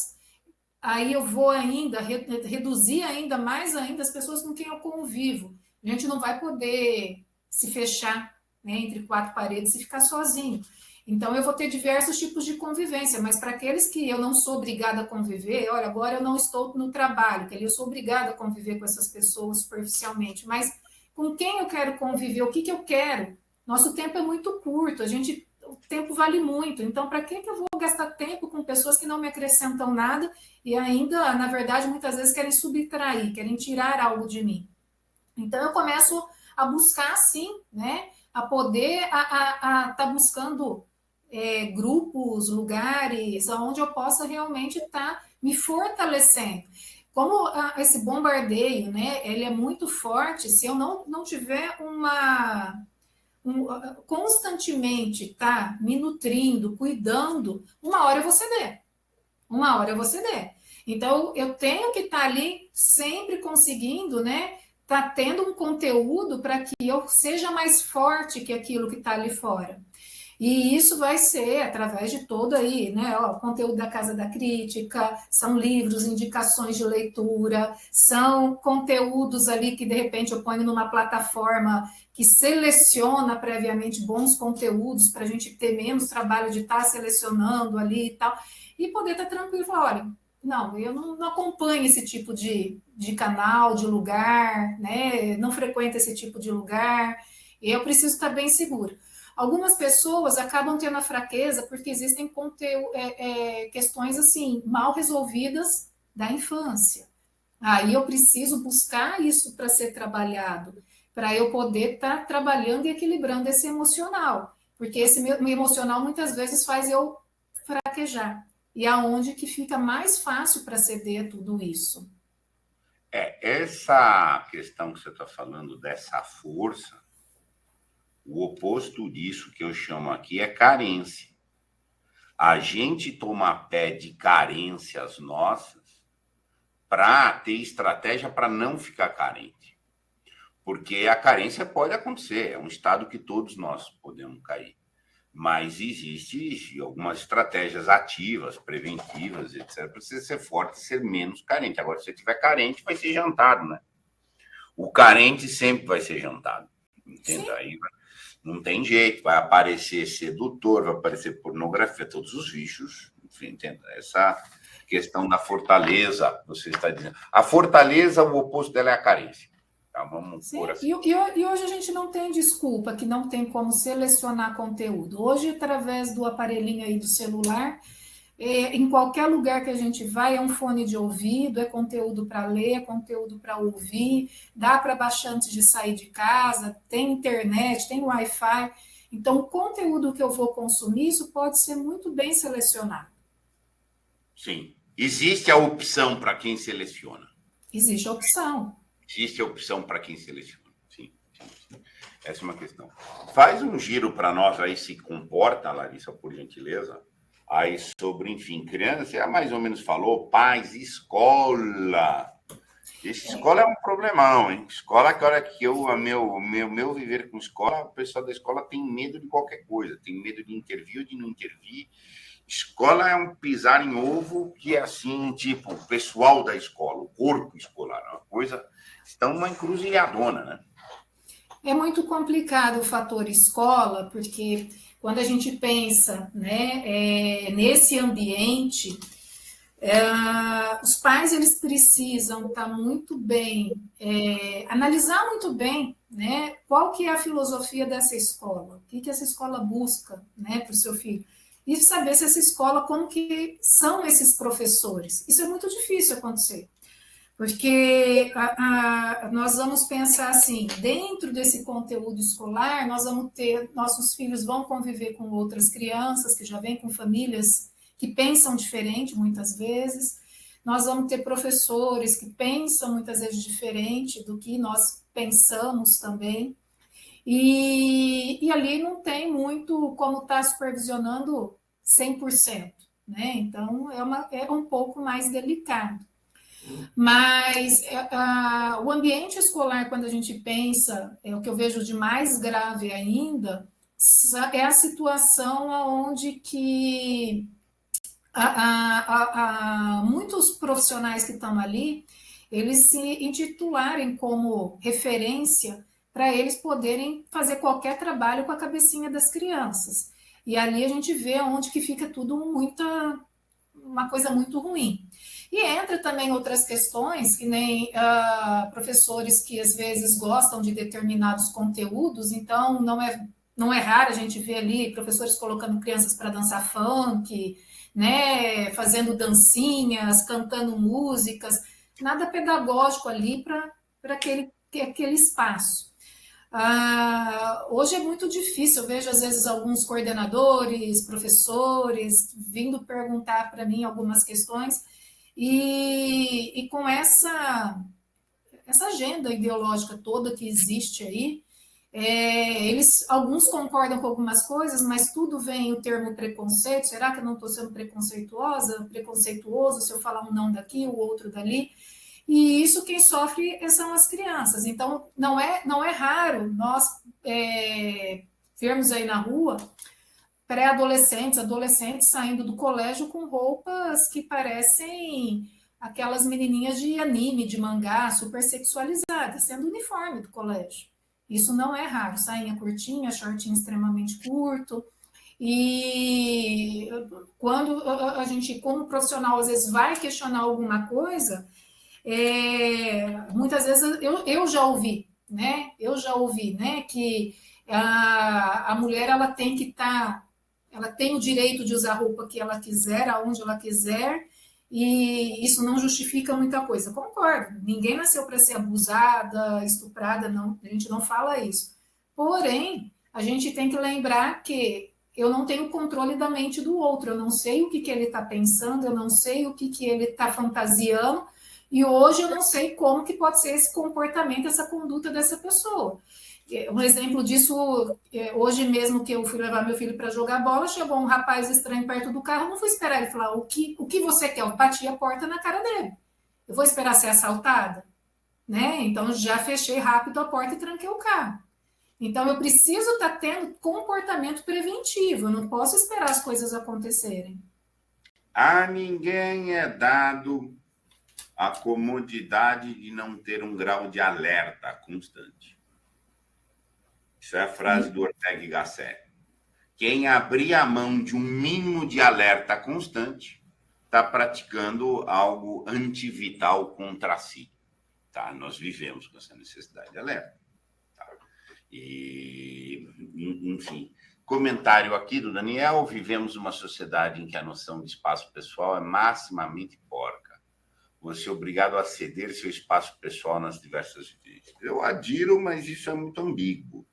aí eu vou ainda reduzir ainda mais ainda as pessoas com quem eu convivo. A gente não vai poder se fechar, né, entre quatro paredes e ficar sozinho. Então, eu vou ter diversos tipos de convivência, mas para aqueles que eu não sou obrigada a conviver, olha, agora eu não estou no trabalho, que ali eu sou obrigada a conviver com essas pessoas superficialmente, mas com quem eu quero conviver, o que eu quero? Nosso tempo é muito curto, o tempo vale muito, então para que eu vou gastar tempo com pessoas que não me acrescentam nada e ainda, na verdade, muitas vezes querem subtrair, querem tirar algo de mim? Então, eu começo a buscar, sim, né, a poder estar buscando grupos, lugares, onde eu possa realmente estar me fortalecendo. Como esse bombardeio, né, ele é muito forte, se eu não tiver constantemente tá me nutrindo, cuidando, uma hora eu vou ceder. Uma hora eu vou ceder. Então, eu tenho que estar ali sempre conseguindo, né, tá tendo um conteúdo para que eu seja mais forte que aquilo que está ali fora. E isso vai ser através de todo aí, né? O conteúdo da Casa da Crítica, são livros, indicações de leitura, são conteúdos ali que de repente eu ponho numa plataforma que seleciona previamente bons conteúdos para a gente ter menos trabalho de estar selecionando ali e tal, e poder estar tranquilo e falar, olha, não, eu não acompanho esse tipo de canal, de lugar, né? Não frequento esse tipo de lugar, e eu preciso estar bem seguro. Algumas pessoas acabam tendo a fraqueza porque existem questões assim mal resolvidas da infância. Aí eu preciso buscar isso para ser trabalhado, para eu poder estar trabalhando e equilibrando esse emocional, porque esse meu emocional muitas vezes faz eu fraquejar. E aonde que fica mais fácil para ceder a tudo isso? Essa questão que você está falando dessa força, o oposto disso que eu chamo aqui é carência. A gente toma pé de carências nossas para ter estratégia para não ficar carente. Porque a carência pode acontecer, é um estado que todos nós podemos cair. Mas existe algumas estratégias ativas, preventivas, etc., para você ser forte e ser menos carente. Agora, se você estiver carente, vai ser jantado, né? O carente sempre vai ser jantado. Entende? Aí não tem jeito, vai aparecer sedutor, vai aparecer pornografia, todos os bichos, enfim, entenda. Essa questão da fortaleza, você está dizendo. A fortaleza, o oposto dela é a carência. Tá, vamos por assim. E hoje a gente não tem desculpa que não tem como selecionar conteúdo. Hoje, através do aparelhinho aí do celular, em qualquer lugar que a gente vai, é um fone de ouvido, é conteúdo para ler, é conteúdo para ouvir, dá para baixar antes de sair de casa, tem internet, tem Wi-Fi. Então, o conteúdo que eu vou consumir, isso pode ser muito bem selecionado. Sim. Existe a opção para quem seleciona. Existe a opção. Existe a opção para quem seleciona. Sim, sim, sim. Essa é uma questão. Faz um giro para nós aí, se comporta, Larissa, por gentileza. Aí sobre, enfim, criança, você mais ou menos falou, pais, escola. Escola é um problemão, hein? Escola, que hora que meu viver com escola, o pessoal da escola tem medo de qualquer coisa, tem medo de intervir ou de não intervir. Escola é um pisar em ovo que é assim, tipo, o pessoal da escola, o corpo escolar, é uma coisa, estão uma encruzilhadona, né? É muito complicado o fator escola, porque quando a gente pensa, né, nesse ambiente, os pais eles precisam estar muito bem, analisar muito bem, né, qual que é a filosofia dessa escola, o que essa escola busca, né, para o seu filho, e saber se essa escola, como que são esses professores. Isso é muito difícil acontecer. Porque nós vamos pensar assim, dentro desse conteúdo escolar, nós vamos ter, nossos filhos vão conviver com outras crianças que já vêm com famílias que pensam diferente muitas vezes, nós vamos ter professores que pensam muitas vezes diferente do que nós pensamos também, e ali não tem muito como estar supervisionando 100%, né? Então é um pouco mais delicado. Mas o ambiente escolar, quando a gente pensa, o que eu vejo de mais grave ainda, é a situação onde que muitos profissionais que estão ali, eles se intitularem como referência para eles poderem fazer qualquer trabalho com a cabecinha das crianças. E ali a gente vê onde que fica tudo uma coisa muito ruim. E entra também outras questões, que nem professores que às vezes gostam de determinados conteúdos, então não é raro a gente ver ali professores colocando crianças para dançar funk, né, fazendo dancinhas, cantando músicas, nada pedagógico ali para aquele espaço. Hoje é muito difícil, eu vejo às vezes alguns coordenadores, professores vindo perguntar para mim algumas questões e com essa agenda ideológica toda que existe aí, alguns concordam com algumas coisas, mas tudo vem o termo preconceito. Será que eu não estou sendo preconceituoso se eu falar um não daqui, o outro dali? E isso quem sofre são as crianças. Então, não é raro nós vermos aí na rua pré-adolescentes, adolescentes saindo do colégio com roupas que parecem aquelas menininhas de anime, de mangá, super sexualizadas, sendo uniforme do colégio. Isso não é raro. Sainha curtinha, shortinho extremamente curto. E quando a gente, como profissional, às vezes vai questionar alguma coisa, muitas vezes eu já ouvi, né? Eu já ouvi, né? Que a mulher ela tem que estar, ela tem o direito de usar a roupa que ela quiser, aonde ela quiser, e isso não justifica muita coisa. Concordo. Ninguém nasceu para ser abusada, estuprada, não. A gente não fala isso. Porém, a gente tem que lembrar que eu não tenho controle da mente do outro. Eu não sei o que ele está pensando, eu não sei o que ele está fantasiando. E hoje eu não sei como que pode ser esse comportamento, essa conduta dessa pessoa. Um exemplo disso, hoje mesmo que eu fui levar meu filho para jogar bola, chegou um rapaz estranho perto do carro, não fui esperar ele falar, o que você quer? Eu bati a porta na cara dele. Eu vou esperar ser assaltada? Né? Então, já fechei rápido a porta e tranquei o carro. Então, eu preciso estar tendo comportamento preventivo, eu não posso esperar as coisas acontecerem. A ninguém é dado a comodidade de não ter um grau de alerta constante. Isso é a frase do Ortega y Gasset. Quem abrir a mão de um mínimo de alerta constante está praticando algo antivital contra si. Tá? Nós vivemos com essa necessidade de alerta. Tá? E, enfim, comentário aqui do Daniel: vivemos uma sociedade em que a noção de espaço pessoal é maximamente porca. Você é obrigado a ceder seu espaço pessoal nas diversas vezes. Eu adiro, mas isso é muito ambíguo.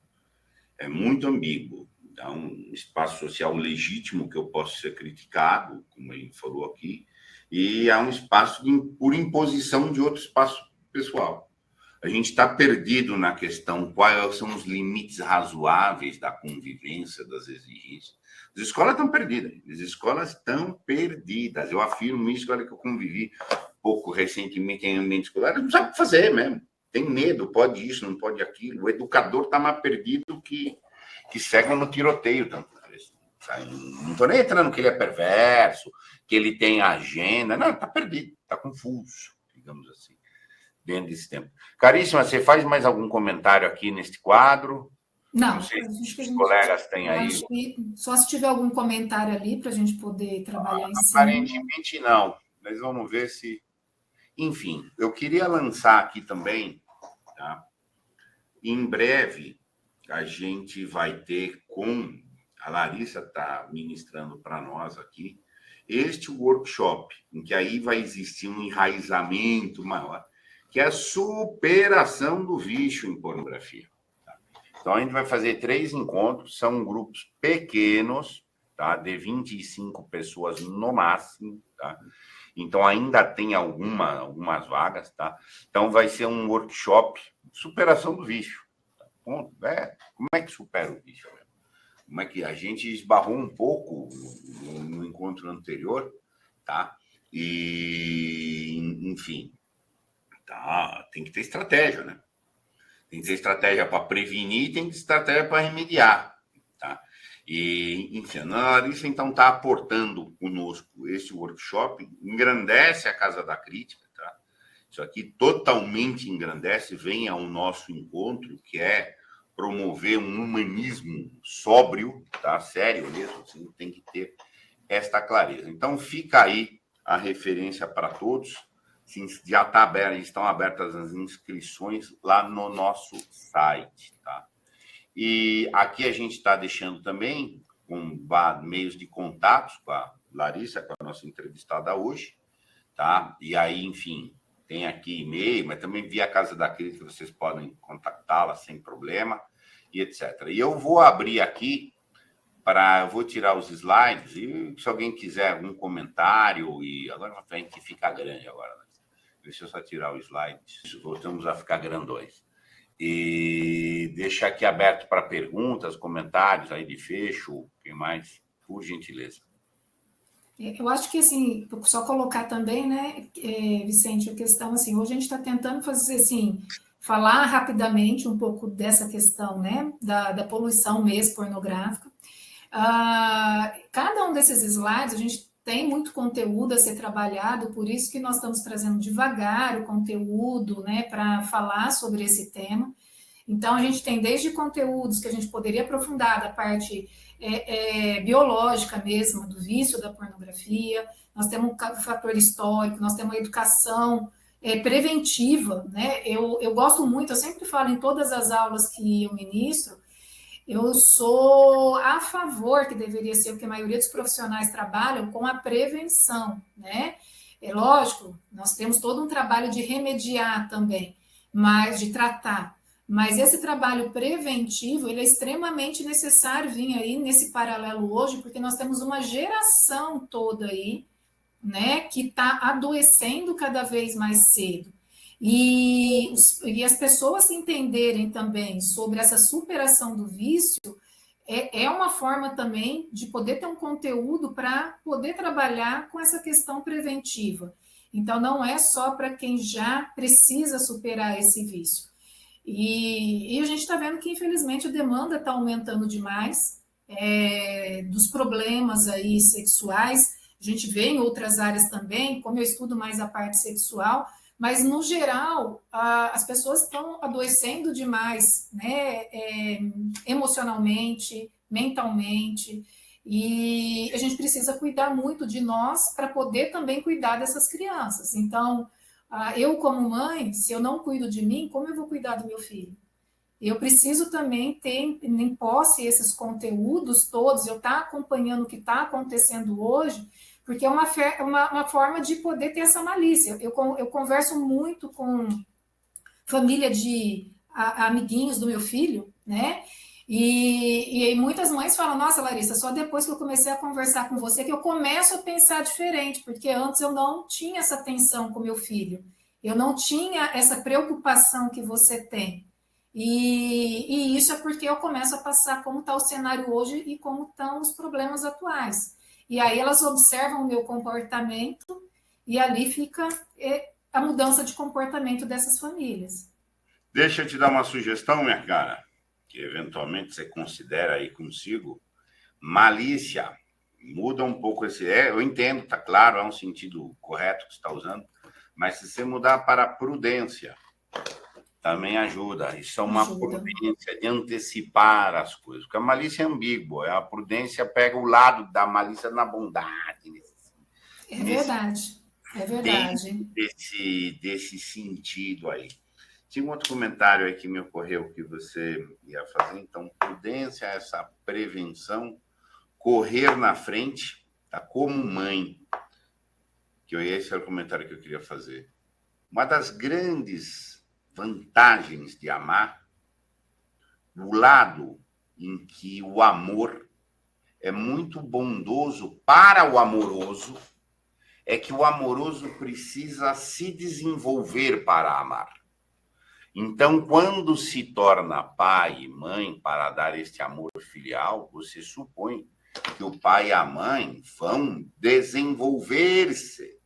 É muito ambíguo. É um espaço social legítimo que eu posso ser criticado, como ele falou aqui, e há um espaço por imposição de outro espaço pessoal. A gente está perdido na questão quais são os limites razoáveis da convivência, das exigências. As escolas estão perdidas. As escolas estão perdidas. Eu afirmo isso, olha, que eu convivi pouco recentemente em ambiente escolar, não sabe o que fazer mesmo. Tem medo, pode isso, não pode aquilo. O educador está mais perdido que cego no tiroteio, tanto. Não estou nem entrando que ele é perverso, que ele tem agenda. Não, está perdido, está confuso, digamos assim, dentro desse tempo. Caríssima, você faz mais algum comentário aqui neste quadro? Não sei se os colegas têm aí. Acho que só se tiver algum comentário ali para a gente poder trabalhar em cima. Aparentemente não, mas vamos ver se... Enfim, eu queria lançar aqui também, tá? Em breve, a gente vai ter a Larissa está ministrando para nós aqui este workshop, em que aí vai existir um enraizamento maior, que é a superação do vício em pornografia. Tá? Então, a gente vai fazer 3 encontros, são grupos pequenos, tá? De 25 pessoas no máximo, tá? Então, ainda tem algumas vagas, tá? Então, vai ser um workshop superação do vício. Tá? Como é que supera o vício? Como é que a gente esbarrou um pouco no encontro anterior, tá? E, enfim, tá? Tem que ter estratégia, né? Tem que ter estratégia para prevenir, tem que ter estratégia para remediar, tá? E, enfim, a Larissa, então, está aportando conosco esse workshop, engrandece a Casa da Crítica, tá? Isso aqui totalmente engrandece, vem ao nosso encontro, que é promover um humanismo sóbrio, tá? Sério mesmo, assim, tem que ter esta clareza. Então, fica aí a referência para todos. Já está aberto, estão abertas as inscrições lá no nosso site, tá? E aqui a gente está deixando também meios de contatos com a Larissa, com a nossa entrevistada hoje, tá? E aí, enfim, tem aqui e-mail, mas também via Casa da Crítica vocês podem contactá-la sem problema, e etc. E eu vou abrir aqui eu vou tirar os slides, e se alguém quiser algum comentário, e agora a gente fica grande agora, né? Deixa eu só tirar os slides, voltamos a ficar grandões. E deixar aqui aberto para perguntas, comentários aí de fecho, quem mais, por gentileza. Eu acho que, assim, só colocar também, né, Vicente, a questão, assim, hoje a gente está tentando fazer, assim, falar rapidamente um pouco dessa questão, né, da poluição mesmo pornográfica. Cada um desses slides, a gente tem muito conteúdo a ser trabalhado, por isso que nós estamos trazendo devagar o conteúdo, né, para falar sobre esse tema. Então, a gente tem desde conteúdos que a gente poderia aprofundar da parte biológica mesmo, do vício da pornografia, nós temos um fator histórico, nós temos a educação preventiva, né? Eu gosto muito, eu sempre falo em todas as aulas que eu ministro, eu sou a favor, que deveria ser o que a maioria dos profissionais trabalham, com a prevenção, né? É lógico, nós temos todo um trabalho de remediar também, mas de tratar. Mas esse trabalho preventivo, ele é extremamente necessário vir aí nesse paralelo hoje, porque nós temos uma geração toda aí, né, que está adoecendo cada vez mais cedo. E as pessoas entenderem também sobre essa superação do vício é uma forma também de poder ter um conteúdo para poder trabalhar com essa questão preventiva. Então, não é só para quem já precisa superar esse vício. E a gente está vendo que, infelizmente, a demanda está aumentando demais dos problemas aí sexuais. A gente vê em outras áreas também, como eu estudo mais a parte sexual, mas, no geral, as pessoas estão adoecendo demais, né? Emocionalmente, mentalmente, e a gente precisa cuidar muito de nós para poder também cuidar dessas crianças. Então, eu como mãe, se eu não cuido de mim, como eu vou cuidar do meu filho? eu preciso também ter em posse esses conteúdos todos, eu estar acompanhando o que está acontecendo hoje, porque é uma forma de poder ter essa malícia. Eu converso muito com família de amiguinhos do meu filho, né? E muitas mães falam, nossa, Larissa, só depois que eu comecei a conversar com você que eu começo a pensar diferente, porque antes eu não tinha essa atenção com meu filho, eu não tinha essa preocupação que você tem. E isso é porque eu começo a passar como está o cenário hoje e como estão os problemas atuais. E aí elas observam o meu comportamento e ali fica a mudança de comportamento dessas famílias. Deixa eu te dar uma sugestão, minha cara, que eventualmente você considera aí consigo. Malícia. Muda um pouco esse... eu entendo, tá claro, é um sentido correto que você está usando, mas se você mudar para prudência, também ajuda. Isso é uma prudência de antecipar as coisas, porque a malícia é ambígua, a prudência pega o lado da malícia na bondade. É verdade, é verdade. Desse sentido aí. Tinha um outro comentário aí que me ocorreu que você ia fazer. Então, prudência, essa prevenção, correr na frente, tá? Como mãe, que esse era o comentário que eu queria fazer. Uma das grandes vantagens de amar, o lado em que o amor é muito bondoso para o amoroso, é que o amoroso precisa se desenvolver para amar. Então, quando se torna pai e mãe para dar este amor filial, você supõe que o pai e a mãe vão desenvolver-se.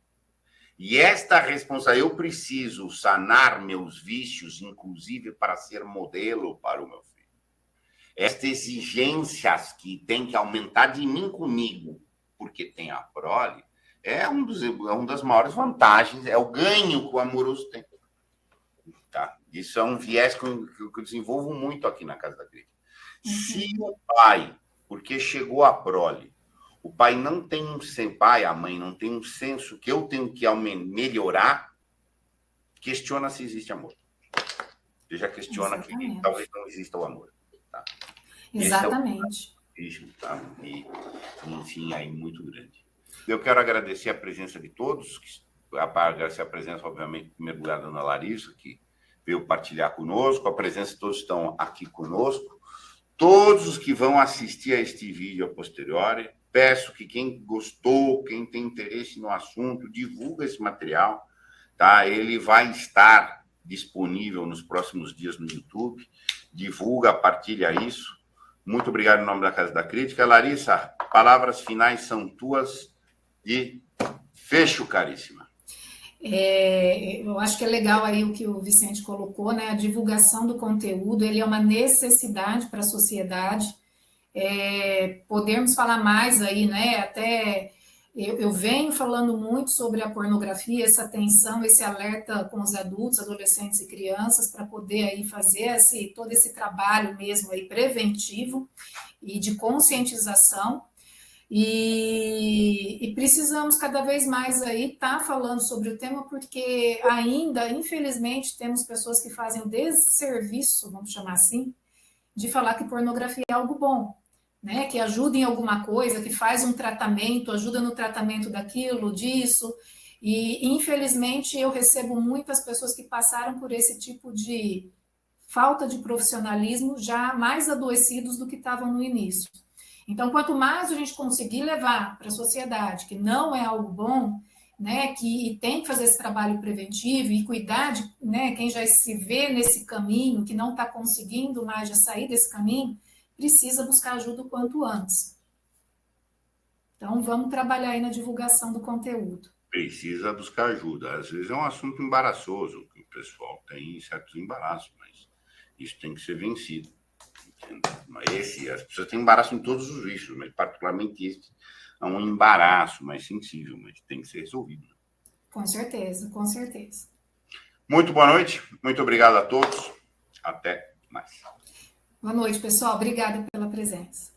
E esta responsabilidade, eu preciso sanar meus vícios, inclusive para ser modelo para o meu filho. Estas exigências que tem que aumentar de mim comigo, porque tem a prole, é uma das maiores vantagens, é o ganho que o amoroso tem. Tá? Isso é um viés que eu desenvolvo muito aqui na Casa da Crítica. Se o pai, porque chegou a prole, o pai não tem a mãe não tem um senso que eu tenho que melhorar, questiona se existe amor. Você já questiona que talvez não exista o amor. Tá? Exatamente. Tá? E, enfim, aí muito grande. Eu quero agradecer a presença de todos, agradecer a presença, obviamente, em primeiro lugar, da Dona Larissa, que veio partilhar conosco, a presença de todos que estão aqui conosco, todos os que vão assistir a este vídeo a posteriori, peço que quem gostou, quem tem interesse no assunto, divulga esse material, tá? Ele vai estar disponível nos próximos dias no YouTube, divulga, partilha isso. Muito obrigado em nome da Casa da Crítica. Larissa, palavras finais são tuas e fecho, caríssima. Eu acho que é legal aí o que o Vicente colocou, né? A divulgação do conteúdo, ele é uma necessidade para a sociedade. Podermos falar mais aí, né? Até eu venho falando muito sobre a pornografia, essa atenção, esse alerta com os adultos, adolescentes e crianças, para poder aí fazer todo esse trabalho mesmo aí preventivo e de conscientização. E precisamos cada vez mais aí estar falando sobre o tema, porque ainda, infelizmente, temos pessoas que fazem o desserviço, vamos chamar assim, de falar que pornografia é algo bom, né? Que ajuda em alguma coisa, que faz um tratamento, ajuda no tratamento daquilo, disso. E, infelizmente, eu recebo muitas pessoas que passaram por esse tipo de falta de profissionalismo, já mais adoecidos do que estavam no início. Então, quanto mais a gente conseguir levar para a sociedade que não é algo bom, né, que tem que fazer esse trabalho preventivo e cuidar de, né, quem já se vê nesse caminho, que não está conseguindo mais já sair desse caminho, precisa buscar ajuda o quanto antes. Então, vamos trabalhar aí na divulgação do conteúdo. Precisa buscar ajuda. Às vezes é um assunto embaraçoso, que o pessoal tem certos embaraços, mas isso tem que ser vencido. As pessoas têm embaraço em todos os vícios, mas particularmente esse é um embaraço mais sensível, mas tem que ser resolvido. Com certeza, com certeza. Muito boa noite, muito obrigado a todos. Até mais. Boa noite, pessoal. Obrigada pela presença.